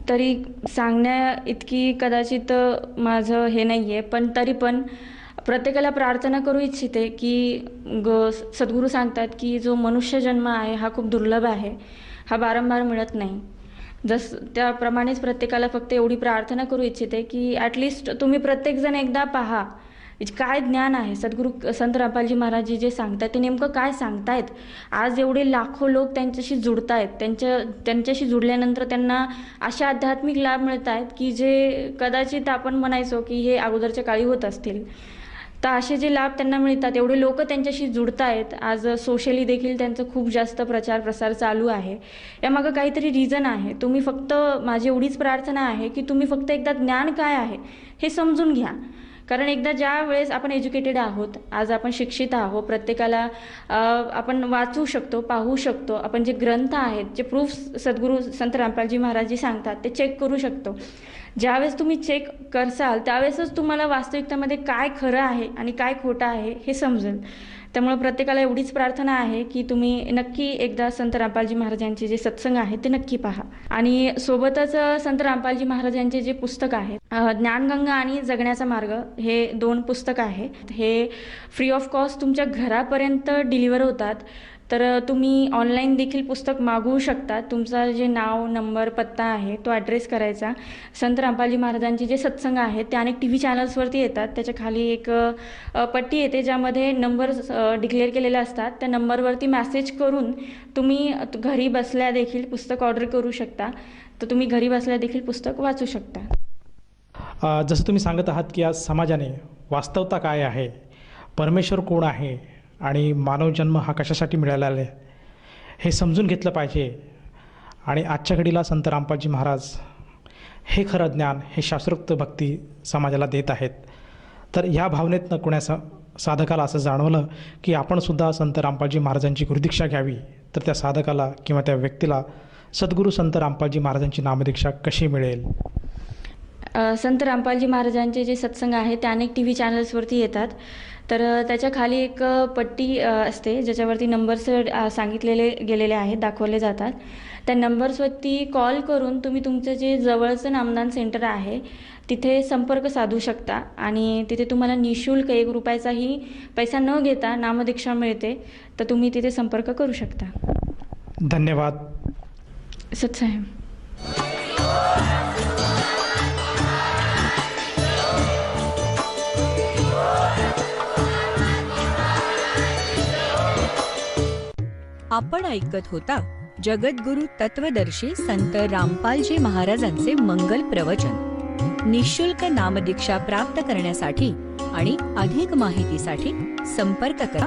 तरी सांगण्या इतकी कदाचित माझं हे नाही आहे, पण तरी पण प्रत्येकाला प्रार्थना करू इच्छिते की सद्गुरू सांगतात की जो मनुष्य जन्म आहे हा खूप दुर्लभ आहे, हा वारंवार मिळत नाही. त्याप्रमाणेच प्रत्येकाला फक्त एवढी प्रार्थना करू इच्छिते की ॲटलिस्ट तुम्ही प्रत्येकजण एकदा पहा काय ज्ञान आहे. सद्गुरू संत रामपालजी महाराज जे सांगतात ते नेमकं काय सांगतायत. आज एवढे लाखो लोक त्यांच्याशी जुडत आहेत, त्यांच्याशी जुडल्यानंतर त्यांना अशा आध्यात्मिक लाभ मिळत आहेत की जे कदाचित आपण म्हणायचो की हे अगोदरच्या काळी होत असतील. तर असे जे लाभ त्यांना मिळतात, एवढे लोक त्यांच्याशी जुडत आहेत, आज सोशली देखील त्यांचं खूप जास्त प्रचार प्रसार चालू आहे. यामागं काहीतरी रिझन आहे. तुम्ही फक्त, माझी एवढीच प्रार्थना आहे की तुम्ही फक्त एकदा ज्ञान काय आहे हे समजून घ्या. कारण एकदा ज्या वेळेस आपण एज्युकेटेड आहोत, आज आपण शिक्षित आहोत, प्रत्येकाला आपण वाचू शकतो, पाहू शकतो, आपण जे ग्रंथ आहेत, जे प्रूफ सद्गुरू संत रामपालजी महाराज जी सांगतात ते चेक करू शकतो. ज्यावेळेस तुम्ही चेक करसाल त्यावेळेसच तुम्हाला वास्तविकतेमध्ये काय खरं आहे आणि काय खोटं आहे हे समजेल. त्यामुळे प्रत्येकाला एवढीच प्रार्थना आहे की तुम्ही नक्की एकदा संत रामपालजी महाराजांचे जे सत्संग आहेत ते नक्की पहा. आणि सोबतच संत रामपालजी महाराजांचे जे पुस्तक आहे ज्ञानगंगा आणि जगण्याचा मार्ग, हे 2 पुस्तक आहे. हे फ्री ऑफ कॉस्ट तुमच्या घरापर्यंत डिलिव्हर होतात. तर तुम्ही ऑनलाईन देखील पुस्तक मागवू शकता. तुमचा जे नाव नंबर पत्ता आहे तो ॲड्रेस करायचा. संत रामपालजी महाराजांचे जे सत्संग आहेत ते अनेक TV चॅनल्सवरती येतात. त्याच्या खाली एक पट्टी येते ज्यामध्ये नंबर डिक्लेअर केलेले असतात. त्या नंबरवरती मॅसेज करून तुम्ही घरी बसल्या देखील पुस्तक ऑर्डर करू शकता. तर तुम्ही घरी बसल्या देखील पुस्तक वाचू शकता. जसं तुम्ही सांगत आहात की आज समाजाने वास्तवता काय आहे, परमेश्वर कोण आहे आणि मानवजन्म हा कशासाठी मिळालेला आहे हे समजून घेतलं पाहिजे. आणि आजच्या घडीला संत रामपालजी महाराज हे खरं ज्ञान, हे शास्त्रोक्त भक्ती समाजाला देत आहेत. तर ह्या भावनेतनं कोण्या साधकाला असं जाणवलं की आपणसुद्धा संत रामपालजी महाराजांची गुरुदीक्षा घ्यावी, तर त्या साधकाला किंवा त्या व्यक्तीला सद्गुरू संत रामपालजी महाराजांची नामदीक्षा कशी मिळेल? संत रामपालजी महाराजांचे जे सत्संग आहेत ते अनेक TV चॅनल्सवरती येतात. तर त्याच्या खाली एक पट्टी असते ज्याच्यावरती नंबर्स सांगितलेले गेलेले आहेत, दाखवले जातात. त्या नंबर्सवरती कॉल करून तुम्ही तुमचं जे जवळचं नामदान सेंटर आहे तिथे संपर्क साधू शकता आणि तिथे तुम्हाला निःशुल्क 1 रुपयाचाही पैसा न घेता नामदीक्षा मिळते. तर तुम्ही तिथे संपर्क करू शकता. धन्यवाद. सत्साहेब. आपण ऐकत होता जगद्गुरु तत्वदर्शी संत रामपालजी महाराजांचे मंगल प्रवचन. निःशुल्क नामदीक्षा प्राप्त करण्यासाठी आणि अधिक माहितीसाठी संपर्क करा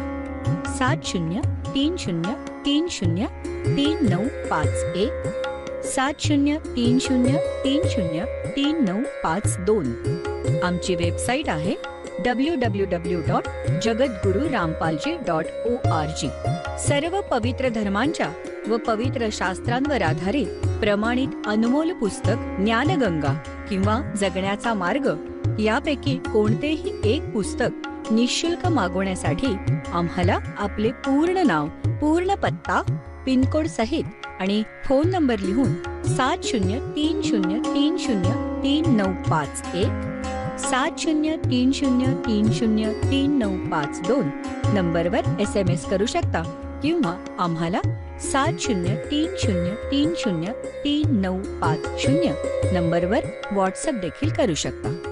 7030303951 7030303952. आमची वेबसाईट आहे www.jagatgururampalji.org. सर्व पवित्र धर्मांच्या व पवित्र शास्त्रांवर आधारित प्रमाणित अनमोल पुस्तक ज्ञानगंगा किंवा जगण्याचा मार्ग यापैकी कोणतेही एक पुस्तक निःशुल्क मागवण्यासाठी आम्हाला आपले पूर्ण नाव, पूर्ण पत्ता, पिनकोड सहित आणि फोन नंबर लिहून 7030303951 7030303952 नंबरवर SMS करू शकता किंवा आम्हाला 7030303950 नंबरवर व्हॉट्सअप देखील करू शकता.